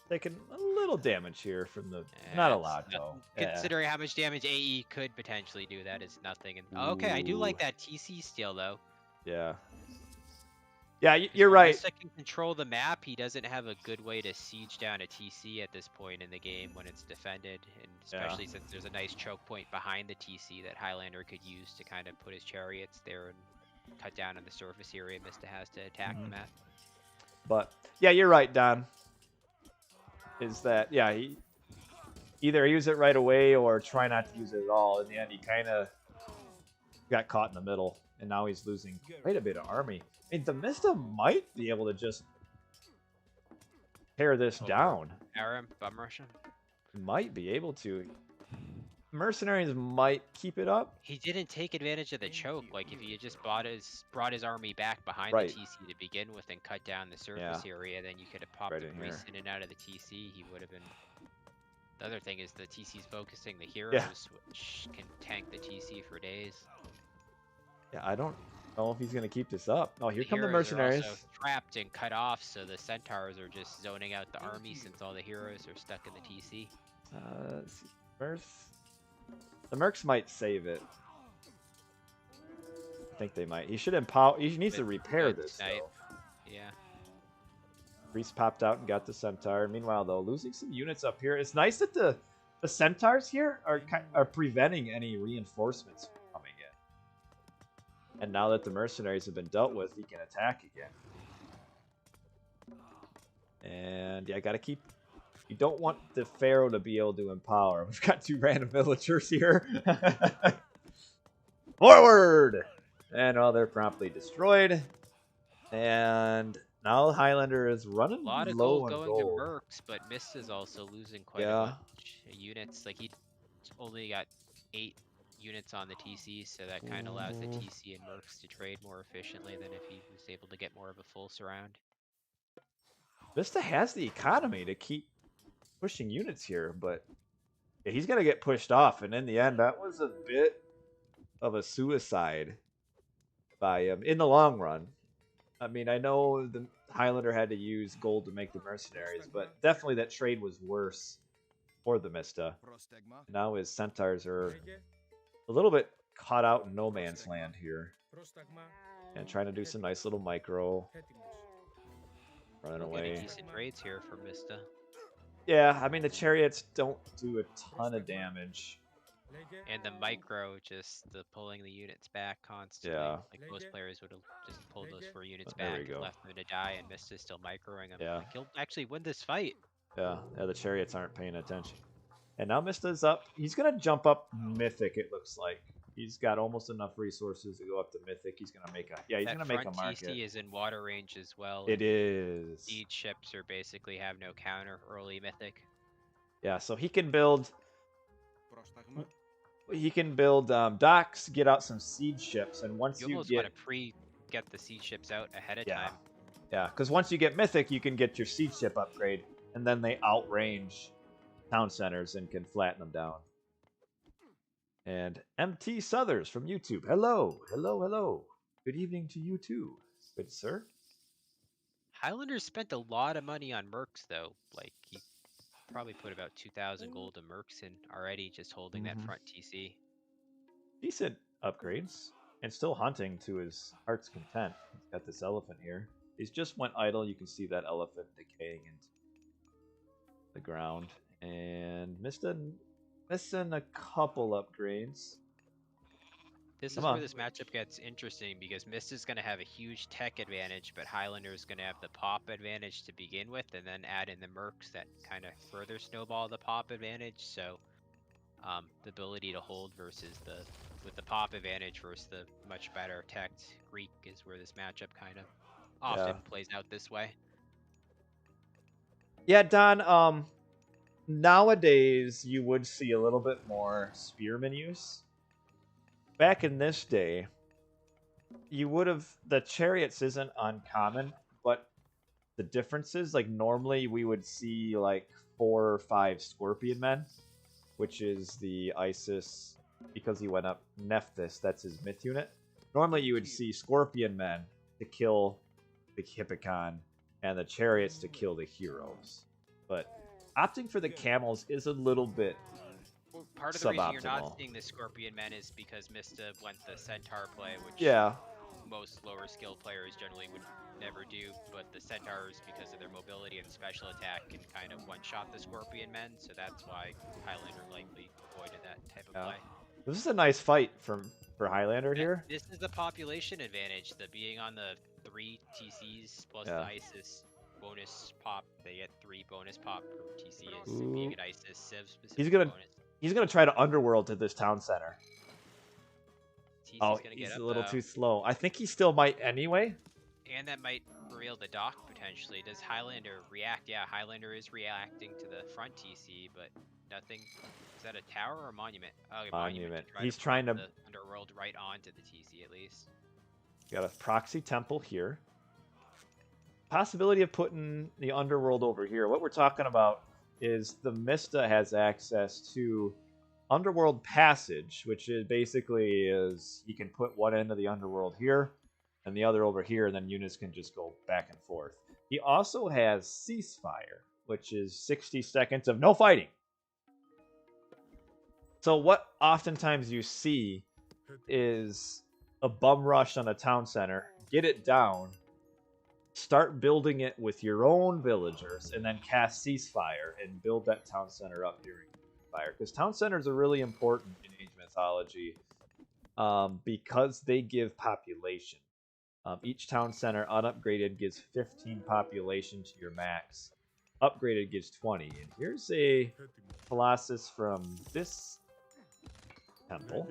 Taking a little damage here from the... not a lot, though. Considering how much damage AE could potentially do, that is nothing. And, okay, I do like that TC steal, though. Yeah. Yeah, you're right. Unless I can control the map, he doesn't have a good way to siege down a TC at this point in the game when it's defended, and especially since there's a nice choke point behind the TC that Highlander could use to kind of put his chariots there and cut down on the surface area Mista has to attack the map. But, yeah, you're right, Don. Is that, yeah, he either use it right away or try not to use it at all. In the end, he kind of got caught in the middle, and now he's losing quite a bit of army. I mean, TheMista might be able to just tear this down. Aram, bum rush him? Might be able to. Mercenaries might keep it up. He didn't take advantage of the choke. Like, if he had just brought his army back behind the TC to begin with and cut down the surface area, then you could have popped the grease in and out of the TC. He would have been... The other thing is the TC's focusing the heroes, which can tank the TC for days. Yeah, I don't know if he's going to keep this up. Oh, here come the heroes mercenaries. Are also trapped and cut off, so the centaurs are just zoning out the army since all the heroes are stuck in the TC. Let's see. First, the mercs might save it. I think they might. He should empower. He needs to repair this. Yeah. Reese popped out and got the centaur. Meanwhile, though, losing some units up here. It's nice that the centaurs here are preventing any reinforcements from coming in. And now that the mercenaries have been dealt with, he can attack again. And yeah, gotta keep. You don't want the Pharaoh to be able to empower. We've got two random villagers here. Forward! And they're promptly destroyed. And now Highlander is running a lot of low gold on going gold. to Mercs, but Mista's also losing quite a bunch of units. Like, he only got 8 units on the TC, so that kind of allows the TC and Mercs to trade more efficiently than if he was able to get more of a full surround. Mista has the economy to keep pushing units here, but yeah, he's going to get pushed off. And in the end, that was a bit of a suicide by him in the long run. I mean, I know the Highlander had to use gold to make the mercenaries, but definitely that trade was worse for the Mista. Now his centaurs are a little bit caught out in no man's land here. And trying to do some nice little micro. Running away. Decent trades here for Mista. Yeah, I mean, the chariots don't do a ton of damage. And the micro, just the pulling the units back constantly. Yeah. Like, most players would have just pulled those 4 units back and left them to die, and Mista's still microing them. Yeah. Like, he'll actually win this fight. Yeah, the chariots aren't paying attention. And now Mista's up. He's going to jump up Mythic, it looks like. He's got almost enough resources to go up to Mythic. He's going to make a... Yeah, he's going to make a market. TC is in water range as well. It is. Siege ships are basically have no counter early Mythic. Yeah, so he can build... He can build docks, get out some siege ships, and once you almost get... want to get the siege ships out ahead of time. Yeah, because once you get Mythic, you can get your siege ship upgrade, and then they outrange town centers and can flatten them down. And MT Southers from YouTube. Hello, hello, hello. Good evening to you too, good sir. Highlanders spent a lot of money on Mercs, though. Like, he probably put about 2,000 gold to Mercs in already, just holding that front TC. Decent upgrades, and still hunting to his heart's content. He's got this elephant here. He's just went idle. You can see that elephant decaying into the ground. And missing a couple upgrades. This Come is where on. this matchup gets interesting because Mist is going to have a huge tech advantage, but Highlander is going to have the pop advantage to begin with, and then add in the mercs that kind of further snowball the pop advantage. So the ability to hold versus with the pop advantage versus the much better teched Greek is where this matchup kind of often plays out this way. Yeah, Don, nowadays you would see a little bit more spearman use. Back in this day, you would have the chariots isn't uncommon, but the differences, like normally we would see like 4 or 5 scorpion men, which is the Isis because he went up Nephthys, that's his myth unit. Normally you would see scorpion men to kill the Hippicon and the chariots to kill the heroes. But opting for the camels is a little bit Well, part of the reason you're not suboptimal. seeing the Scorpion Men is because Mista went the Centaur play, which Yeah, most lower skill players generally would never do, but the Centaurs, because of their mobility and special attack, can kind of one-shot the Scorpion Men, so that's why Highlander likely avoided that type of play. This is a nice fight for Highlander here. This is the population advantage, the being on the 3 TCs plus the Isis bonus pop. They get 3 bonus pop per TC is being an Isis Civ specific bonus. He's gonna try to underworld to this town center. TC's Oh, gonna he's get a up, little though. too slow. I think he still might anyway. And that might reel the dock potentially. Does Highlander react? Yeah, Highlander is reacting to the front TC, but nothing. Is that a tower or a monument? Oh, a monument. He's trying to the underworld right onto the TC at least. Got a proxy temple here. Possibility of putting the underworld over here. What we're talking about is the Mista has access to Underworld Passage, which is basically you can put one end of the underworld here and the other over here, and then units can just go back and forth. He also has Ceasefire, which is 60 seconds of no fighting. So what oftentimes you see is a bum rush on a town center, get it down, start building it with your own villagers, and then cast Ceasefire and build that town center up during fire. Because town centers are really important in Age Mythology because they give population. Each town center unupgraded gives 15 population to your max. Upgraded gives 20. And here's a Colossus from this temple.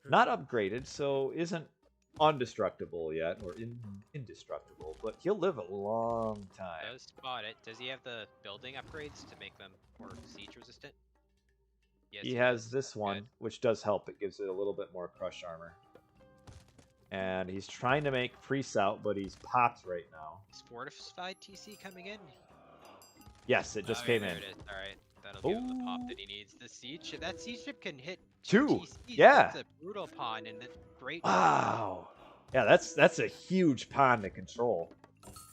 Not upgraded, so isn't undestructible yet, or indestructible, but he'll live a long time. Does spot it. Does he have the building upgrades to make them more siege resistant? Yes, he has this one, which does help. It gives it a little bit more crush armor. And he's trying to make priests out, but he's popped right now. Is fortified TC coming in? Yes, it just came in. There it is. All right, that'll give him the pop that he needs. The siege, that siege ship can hit 2 TCs. Yeah. That's a brutal pawn and great. Wow. Yeah, that's a huge pawn to control.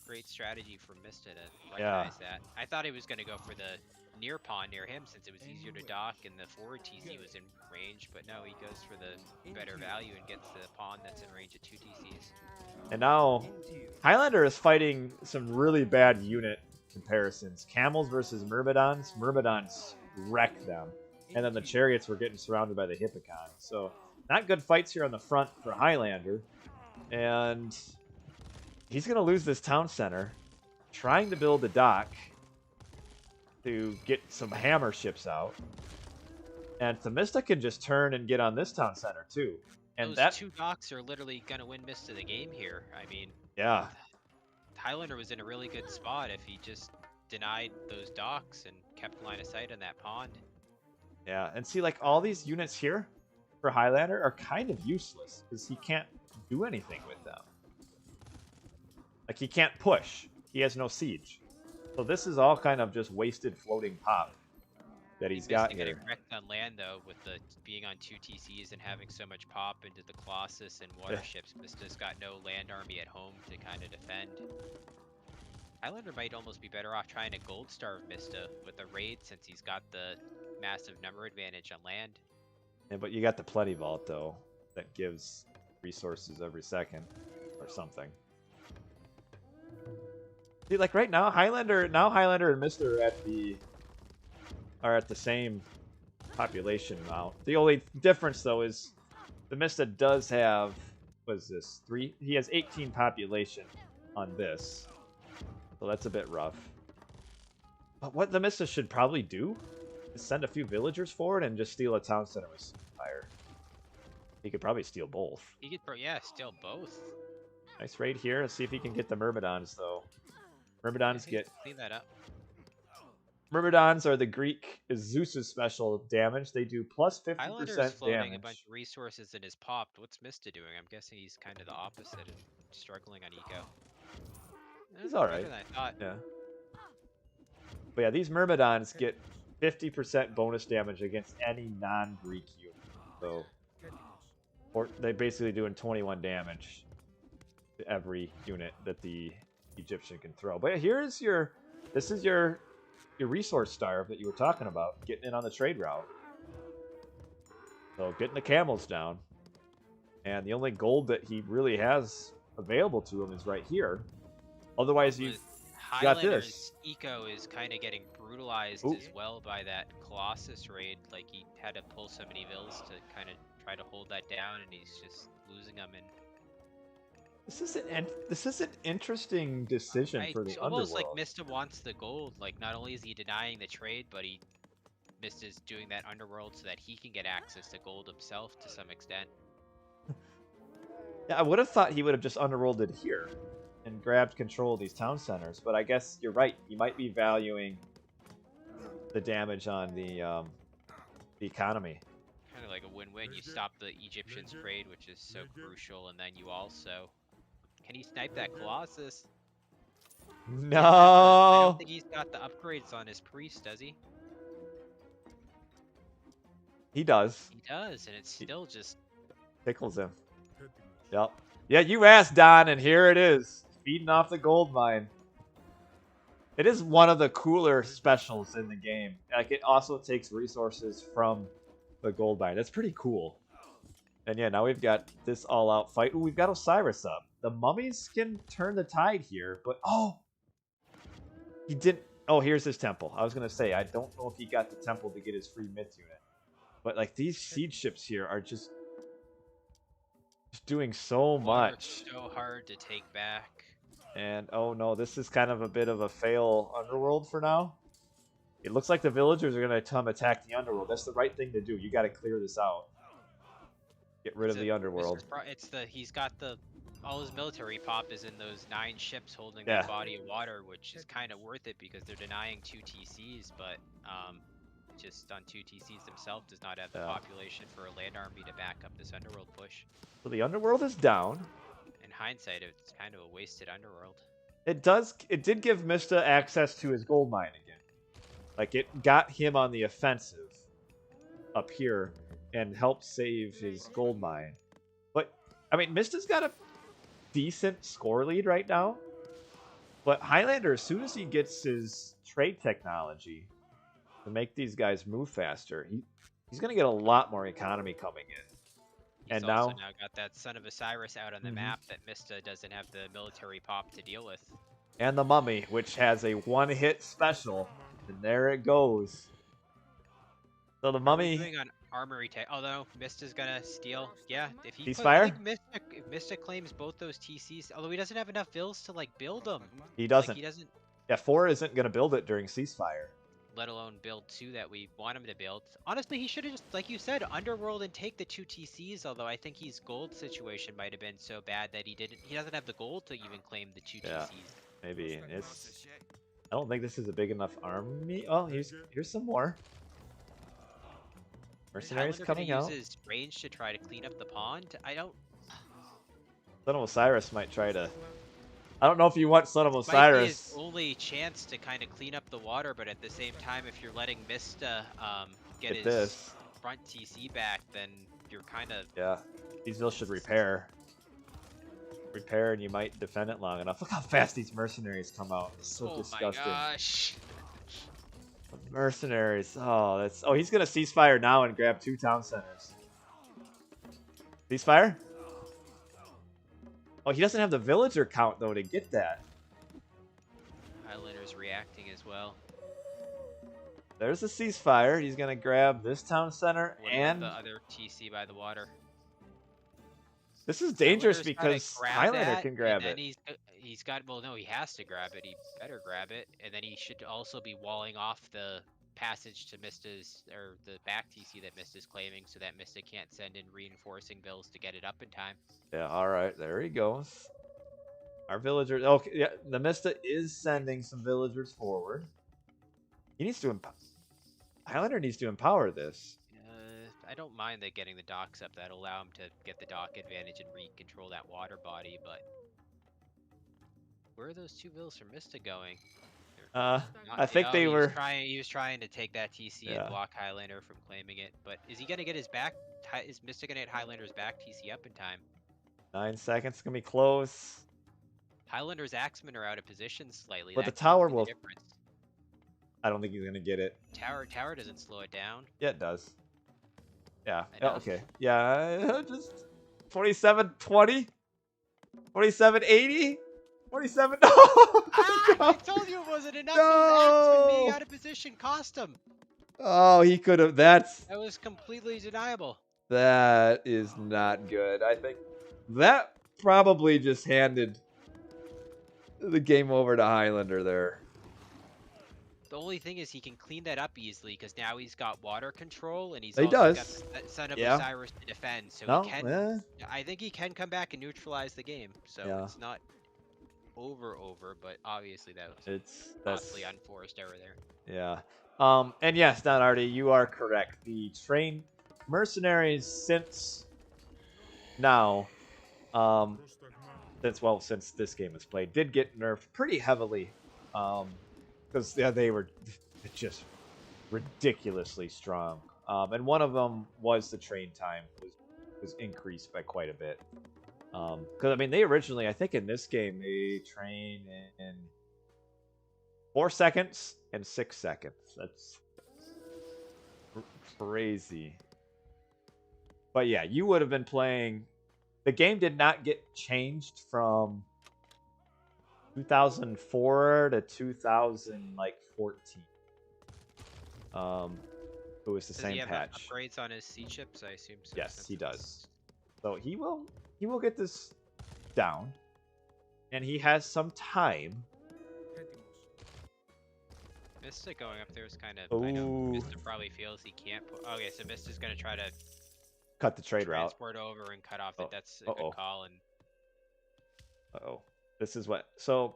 Great strategy for Mista to recognize that. I thought he was going to go for the near pawn near him since it was easier to dock and the forward TC was in range, but no, he goes for the better value and gets the pawn that's in range of 2 TCs. And now Highlander is fighting some really bad unit comparisons. Camels versus Myrmidons. Myrmidons wreck them. And then the chariots were getting surrounded by the Hippicon. So not good fights here on the front for Highlander. And he's going to lose this town center. Trying to build a dock to get some hammer ships out. And TheMista can just turn and get on this town center too. And those 2 docks are literally going to win Mista the game here. I mean, yeah. Highlander was in a really good spot if he just denied those docks and kept line of sight on that pond. Yeah, and see, like, all these units here for Highlander are kind of useless because he can't do anything with them. Like, he can't push. He has no siege. So this is all kind of just wasted floating pop that he's got here. Getting wrecked on land, though, with the being on 2 TCs and having so much pop into the Colossus and water ships. Mista's got no land army at home to kind of defend. Highlander might almost be better off trying to gold starve Mista with a raid since he's got the massive number advantage on land. Yeah, but you got the Plenty Vault, though, that gives resources every second or something. See, like right now, Highlander and Mista are at the are at the same population amount. The only difference, though, is TheMista does have, what is this, 3? He has 18 population on this. So that's a bit rough. But what TheMista should probably do is send a few villagers forward and just steal a town center with fire. He could probably steal both. He could, yeah, steal both. Nice raid here. Let's see if he can get the Myrmidons, though. Myrmidons get... Clean that up. Myrmidons are the Greek Zeus's special damage. They do plus 50% Highlander's floating damage. a bunch of resources in his popped. What's Mista doing? I'm guessing he's kind of the opposite and struggling on eco. He's alright. Better than I thought. Yeah. But yeah, these Myrmidons get 50% bonus damage against any non-Greek unit. So they're basically doing 21 damage to every unit that the Egyptian can throw. But here's your... This is your resource starve that you were talking about, getting in on the trade route. So getting the camels down. And the only gold that he really has available to him is right here. Otherwise, you've got this. Eco is kind of getting brutalized as well by that Colossus raid. Like, he had to pull so many vills to kind of try to hold that down, and he's just losing them. And this is an interesting decision for the It's almost Underworld. like Mista wants the gold. Like, not only is he denying the trade, but Mista's doing that Underworld so that he can get access to gold himself to some extent. Yeah, I would have thought he would have just Underworlded here and grabbed control of these town centers, but I guess you're right. He might be valuing the damage on the economy. Kind of like a win-win. You stop the Egyptians' trade, which is so crucial, and then you also... Can he snipe that Colossus? No! I don't think he's got the upgrades on his priest, does he? He does. He does, and it's still just... Tickles him. Yep. Yeah, you asked, Don, and here it is. Feeding off the gold mine. It is one of the cooler specials in the game. Like, it also takes resources from the gold mine. That's pretty cool. And yeah, now we've got this all-out fight. Ooh, we've got Osiris up. The mummies can turn the tide here, but... Oh! He didn't... Oh, here's his temple. I was going to say, I don't know if he got the temple to get his free myth unit. But, like, these siege ships here are just doing so much. So hard to take back. And, oh no, this is kind of a bit of a fail Underworld for now. It looks like the villagers are going to come attack the Underworld. That's the right thing to do. You got to clear this out. Get rid of the Underworld. He's got all his military pop is in those 9 ships holding that body of water, which is kind of worth it because they're denying 2 TCs, but just on 2 TCs themselves does not have the population for a land army to back up this Underworld push. So the Underworld is down. In hindsight, it's kind of a wasted Underworld. It did give Mista access to his gold mine again. Like, it got him on the offensive up here and helped save his gold mine. But, I mean, Mista's got a decent score lead right now. But Highlander, as soon as he gets his trade technology to make these guys move faster, he's going to get a lot more economy coming in. He's also now got that Son of Osiris out on the map that Mista doesn't have the military pop to deal with. And the Mummy, which has a one-hit special. And there it goes. So the Mummy... Doing on armory tech. Although Mista's gonna steal. Yeah, if he Ceasefire? If Mista claims both those TCs, although he doesn't have enough vills to like build them. He doesn't. Like, he doesn't. Yeah, 4 isn't gonna build it during ceasefire. Let alone build 2 that we want him to build. Honestly, he should have just, like you said, Underworld and take the 2 TCs, although I think his gold situation might have been so bad that he doesn't have the gold to even claim the 2 TCs. Maybe. I don't think this is a big enough army. Oh, here's some more. Mercenaries coming out. Use his range to try to clean up the pond. I don't... Son of Osiris might try to... I don't know if you want Son of Osiris. Might be his only chance to kind of clean up the water, but at the same time, if you're letting Mista get his front TC back, then you're kind of... Yeah, these vills should repair. Repair, and you might defend it long enough. Look how fast these mercenaries come out. It's so disgusting. Oh my gosh. The mercenaries. Oh, that's... Oh, he's going to ceasefire now and grab 2 town centers. Ceasefire? Oh, he doesn't have the villager count, though, to get that. Highlander's reacting as well. There's a ceasefire. He's gonna grab this town center, What about and the other TC by the water? this is dangerous Highlander's gotta because grab Highlander that, can and grab then it. he's got. Well, no, he has to grab it. He better grab it, and then he should also be walling off the passage to Mista's or the back TC that Mista's claiming, so that Mista can't send in reinforcing bills to get it up in time. Yeah, all right, there he goes. Our villagers. Okay, yeah, the Mista is sending some villagers forward. He needs to. Highlander needs to empower this. I don't mind they getting the docks up. That'll allow him to get the dock advantage and control that water body. But where are those two bills from Mista going? I think they were. He was trying to take that TC and block Highlander from claiming it. But is he gonna get his back? Is Mista gonna get Highlander's back TC up in time? 9 seconds gonna be close. Highlander's axemen are out of position slightly. But that the tower could be will. the difference. I don't think he's gonna get it. Tower doesn't slow it down. Yeah, it does. Yeah. Enough. Okay. Yeah. Just 27-20. 27-80. 27. No. I told you it wasn't enough. No. Axemen being out of position cost him. Oh, he could have. That was completely deniable. That is not good. I think that probably just handed the game over to Highlander there. The only thing is he can clean that up easily because now he's got water control and he's He also does. got Son of Osiris to defend. So No, he can. I think he can come back and neutralize the game. So it's not over, but obviously that's possibly unforced error there. Yeah. And yes, not Artie, you are correct. The train mercenaries since now, since this game was played, did get nerfed pretty heavily. Because they were just ridiculously strong. And one of them was the train time was increased by quite a bit. Because I mean, they originally, I think in this game, they train in 4 seconds and 6 seconds. That's crazy. But yeah, you would have been playing. The game did not get changed from 2004 to 2014. It was the same patch. Upgrades on his sea ships, I assume. So yes, he does. So he will get this down, and he has some time. Mista going up there is kind of. I know Mista probably feels he can't. Okay, so Mista's gonna try to cut the trade route. Transport over and cut off it. That's a good call. And this is what. So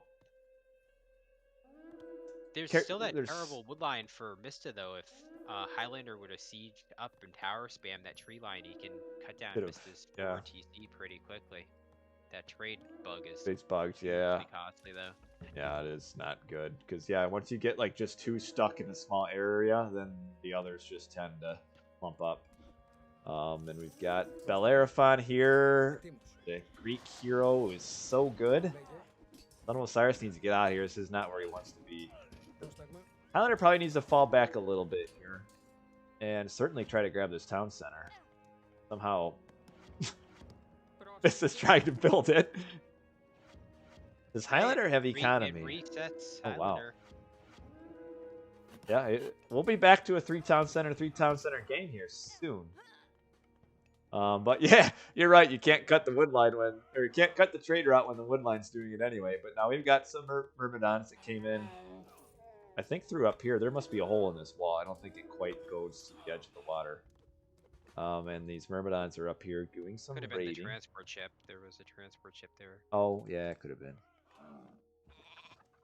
there's still that terrible wood line for Mista though. If Highlander would have sieged up and tower spam that tree line, he can cut down Mista's 4 TC pretty quickly. That trade bug is. It's bugged, yeah. Costly though. Yeah, it is not good because once you get like just 2 stuck in a small area, then the others just tend to clump up. And we've got Bellerophon here. The Greek hero is so good. Son of Osiris needs to get out of here. This is not where he wants to be. Highlander probably needs to fall back a little bit here. And certainly try to grab this town center. Somehow, this is trying to build it. Does Highlander have economy? It resets oh, wow. Highlander. Yeah, we'll be back to a 3-town center game here soon. But yeah, you're right. You can't cut the wood line or you can't cut the trade route when the wood line's doing it anyway. But now we've got some Myrmidons that came in. I think through up here. There must be a hole in this wall. I don't think it quite goes to the edge of the water. And these Myrmidons are up here doing some raiding. Could have been the transport ship. There was a transport ship there. Oh, yeah, it could have been.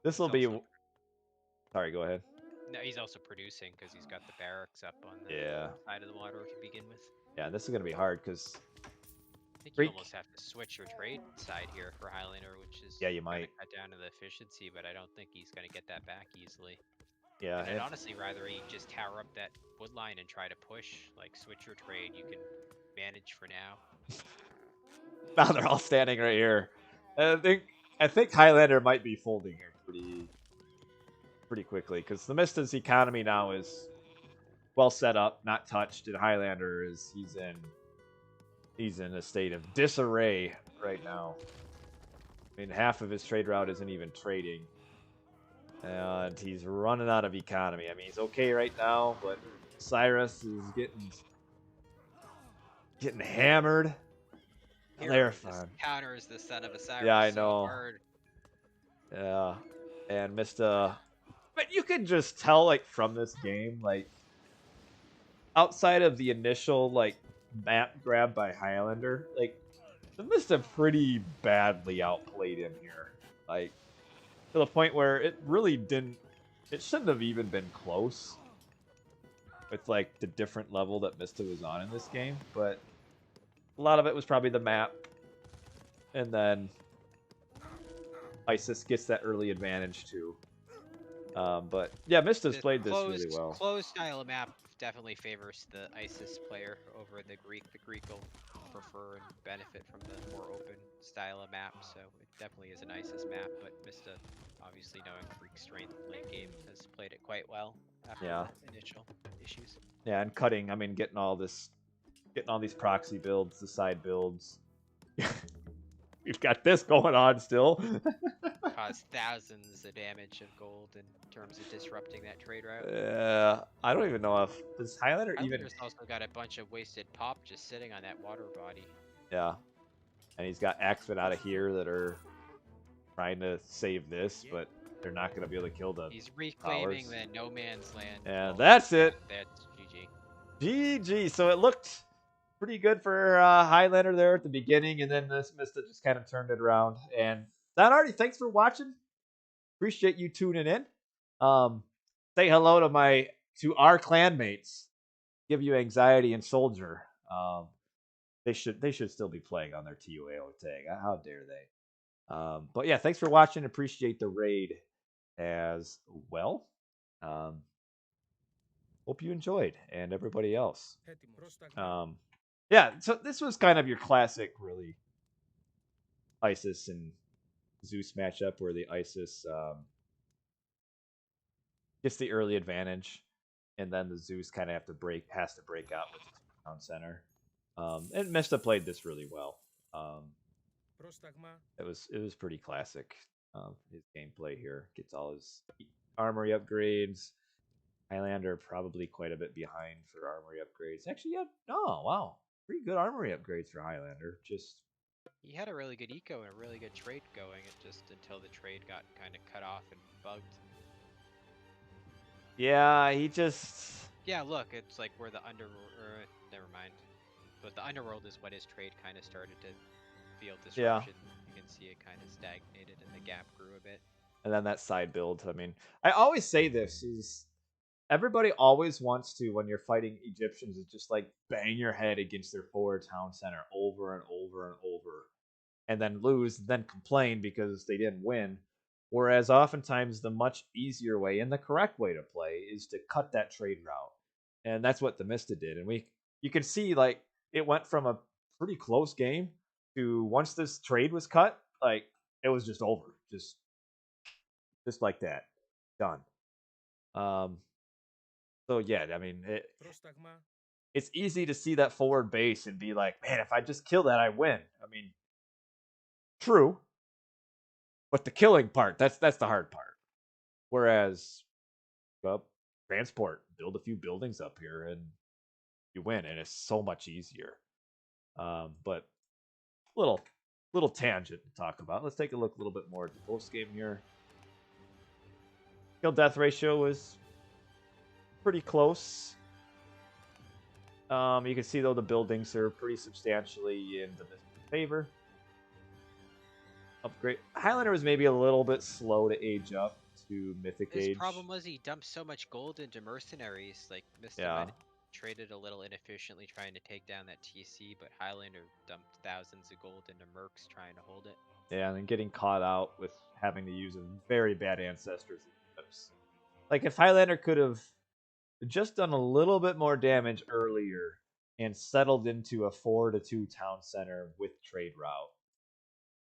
This will be... Sorry, go ahead. No, he's also producing because he's got the barracks up on the side of the water to begin with. Yeah, this is going to be hard because... I think you almost have to switch your trade side here for Highlander, which is you might cut down to the efficiency, but I don't think he's going to get that back easily. Yeah, and I'd honestly rather he just tower up that wood line and try to push, like switch your trade. You can manage for now. Now they're all standing right here. I think Highlander might be folding here pretty quickly because the Mista's economy now is well set up, not touched, and Highlander he's in a state of disarray right now. I mean, half of his trade route isn't even trading. And he's running out of economy. I mean, he's okay right now, but Cyrus is getting hammered. They're Hero just fine. counters the son of a Yeah, Cyrus I so know. hard. Yeah. And Mr. But you can just tell, like, from this game, like, outside of the initial, like, map grab by Highlander, like, the Mista pretty badly outplayed him here. Like, to the point where it really didn't, it shouldn't have even been close with, like, the different level that Mista was on in this game. But a lot of it was probably the map. And then Isis gets that early advantage, too. But yeah, Mista's This played this really well. closed style map definitely favors the ISIS player over the Greek. The Greek will prefer and benefit from the more open style of map, so it definitely is an ISIS map. But Mista, obviously knowing Greek strength late game, has played it quite well after Yeah. the initial issues. Yeah, and cutting, I mean, getting all these proxy builds, the side builds. We've got this going on still. Caused thousands of damage of gold in terms of disrupting that trade route. I don't even know if does Highlander even. Highlander's also got a bunch of wasted pop just sitting on that water body. Yeah, and he's got Axemen out of here that are trying to save this, but they're not going to be able to kill the. He's reclaiming powers. the no man's land. And that's it. That's GG. GG. So it looked pretty good for Highlander there at the beginning, and then this Mista just kind of turned it around. And that already. Thanks for watching. Appreciate you tuning in. Say hello to our clanmates. Give you anxiety and soldier. They should still be playing on their TOAO tag. How dare they? But yeah, thanks for watching. Appreciate the raid as well. Hope you enjoyed, and everybody else. Yeah, so this was kind of your classic, really, Isis and Zeus matchup, where the Isis gets the early advantage, and then the Zeus kind of has to break out with the town center. And Mista played this really well. It was pretty classic. His gameplay here gets all his armory upgrades. Highlander probably quite a bit behind for armory upgrades. Actually, yeah, oh wow, pretty good armory upgrades for Highlander. Just He had a really good eco and a really good trade going. It just until the trade got kind of cut off and bugged. yeah, he just Yeah, look, it's like where the never mind. But the underworld is what his trade kind of started to feel disruption. You can see it kind of stagnated and the gap grew a bit. and then that side build. I mean, I always say this is everybody always wants to when you're fighting Egyptians is just like bang your head against their forward town center over and over and over, and then lose, and then complain because they didn't win. Whereas oftentimes the much easier way and the correct way to play is to cut that trade route, and that's what TheMista did. And you can see like it went from a pretty close game to once this trade was cut, like it was just over, just like that, done. Um, so yeah, I mean it's easy to see that forward base and be like, man, if I just kill that, I win. I mean, true, but the killing part, that's the hard part. Whereas, well, transport, build a few buildings up here, and you win, and it's so much easier. But little tangent to talk about. Let's take a look a little bit more at the post game here. Kill death ratio was pretty close. You can see though the buildings are pretty substantially in the favor. Upgrade. Highlander was maybe a little bit slow to age up to Mythic His Age. problem was he dumped so much gold into mercenaries. Like Mista might have traded a little inefficiently trying to take down that TC, but Highlander dumped thousands of gold into mercs trying to hold it. Yeah, and then getting caught out with having to use a very bad ancestors. Like if Highlander could have just done a little bit more damage earlier and settled into a 4-2 town center with trade route,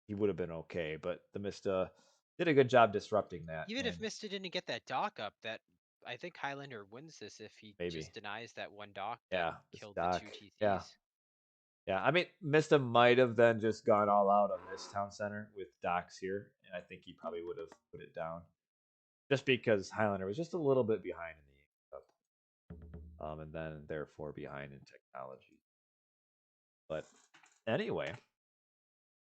he would have been okay. But TheMista did a good job disrupting that. Even if Mista didn't get that dock up, that I think Highlander wins this if he just denies that one dock that killed the two TCs. Yeah, I mean, Mista might have then just gone all out on this town center with docks here, and I think he probably would have put it down. just because Highlander was just a little bit behind in the Age Cup, and then therefore behind in technology. But anyway,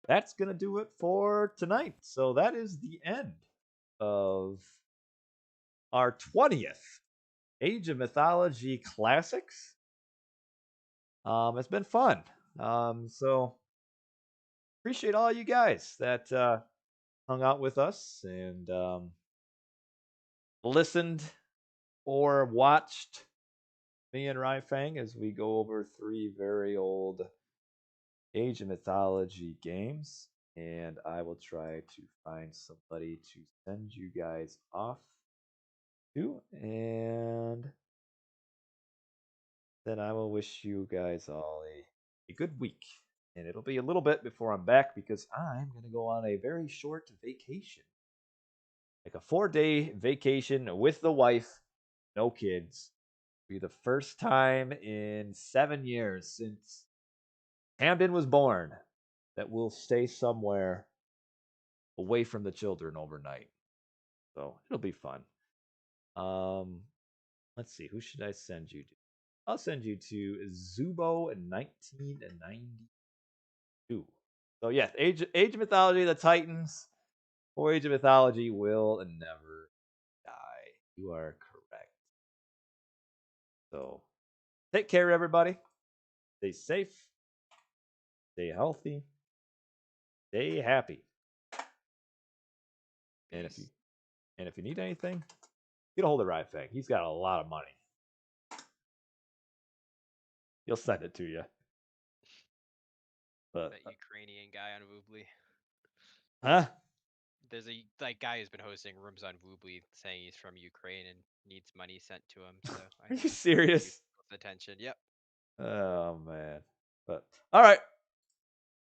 that's gonna do it for tonight. So that is the end of our 20th Age of Mythology Classics. It's been fun. So appreciate all you guys that hung out with us and listened or watched me and RyFang as we go over 3 very old Age of Mythology games. And I will try to find somebody to send you guys off to. And then I will wish you guys all a good week. And it'll be a little bit before I'm back because I'm going to go on a very short vacation. Like a 4-day vacation with the wife, no kids. Be the first time in 7 years since Hamden was born that we'll stay somewhere away from the children overnight. So it'll be fun. Um, let's see, who should I send you to? I'll send you to Zubo in 1992. So yes, Age of Mythology, the Titans, or Age of Mythology will never die. You are correct. So take care, everybody. Stay safe. Stay healthy. Stay happy. And if you need anything, get a hold of RyFang. He's got a lot of money. He'll send it to you. But That Ukrainian guy on Woobly. huh? There's a guy who's been hosting rooms on Woobly saying he's from Ukraine and needs money sent to him. So I Are know you it's getting serious? people's attention. Yep. Oh man. But all right.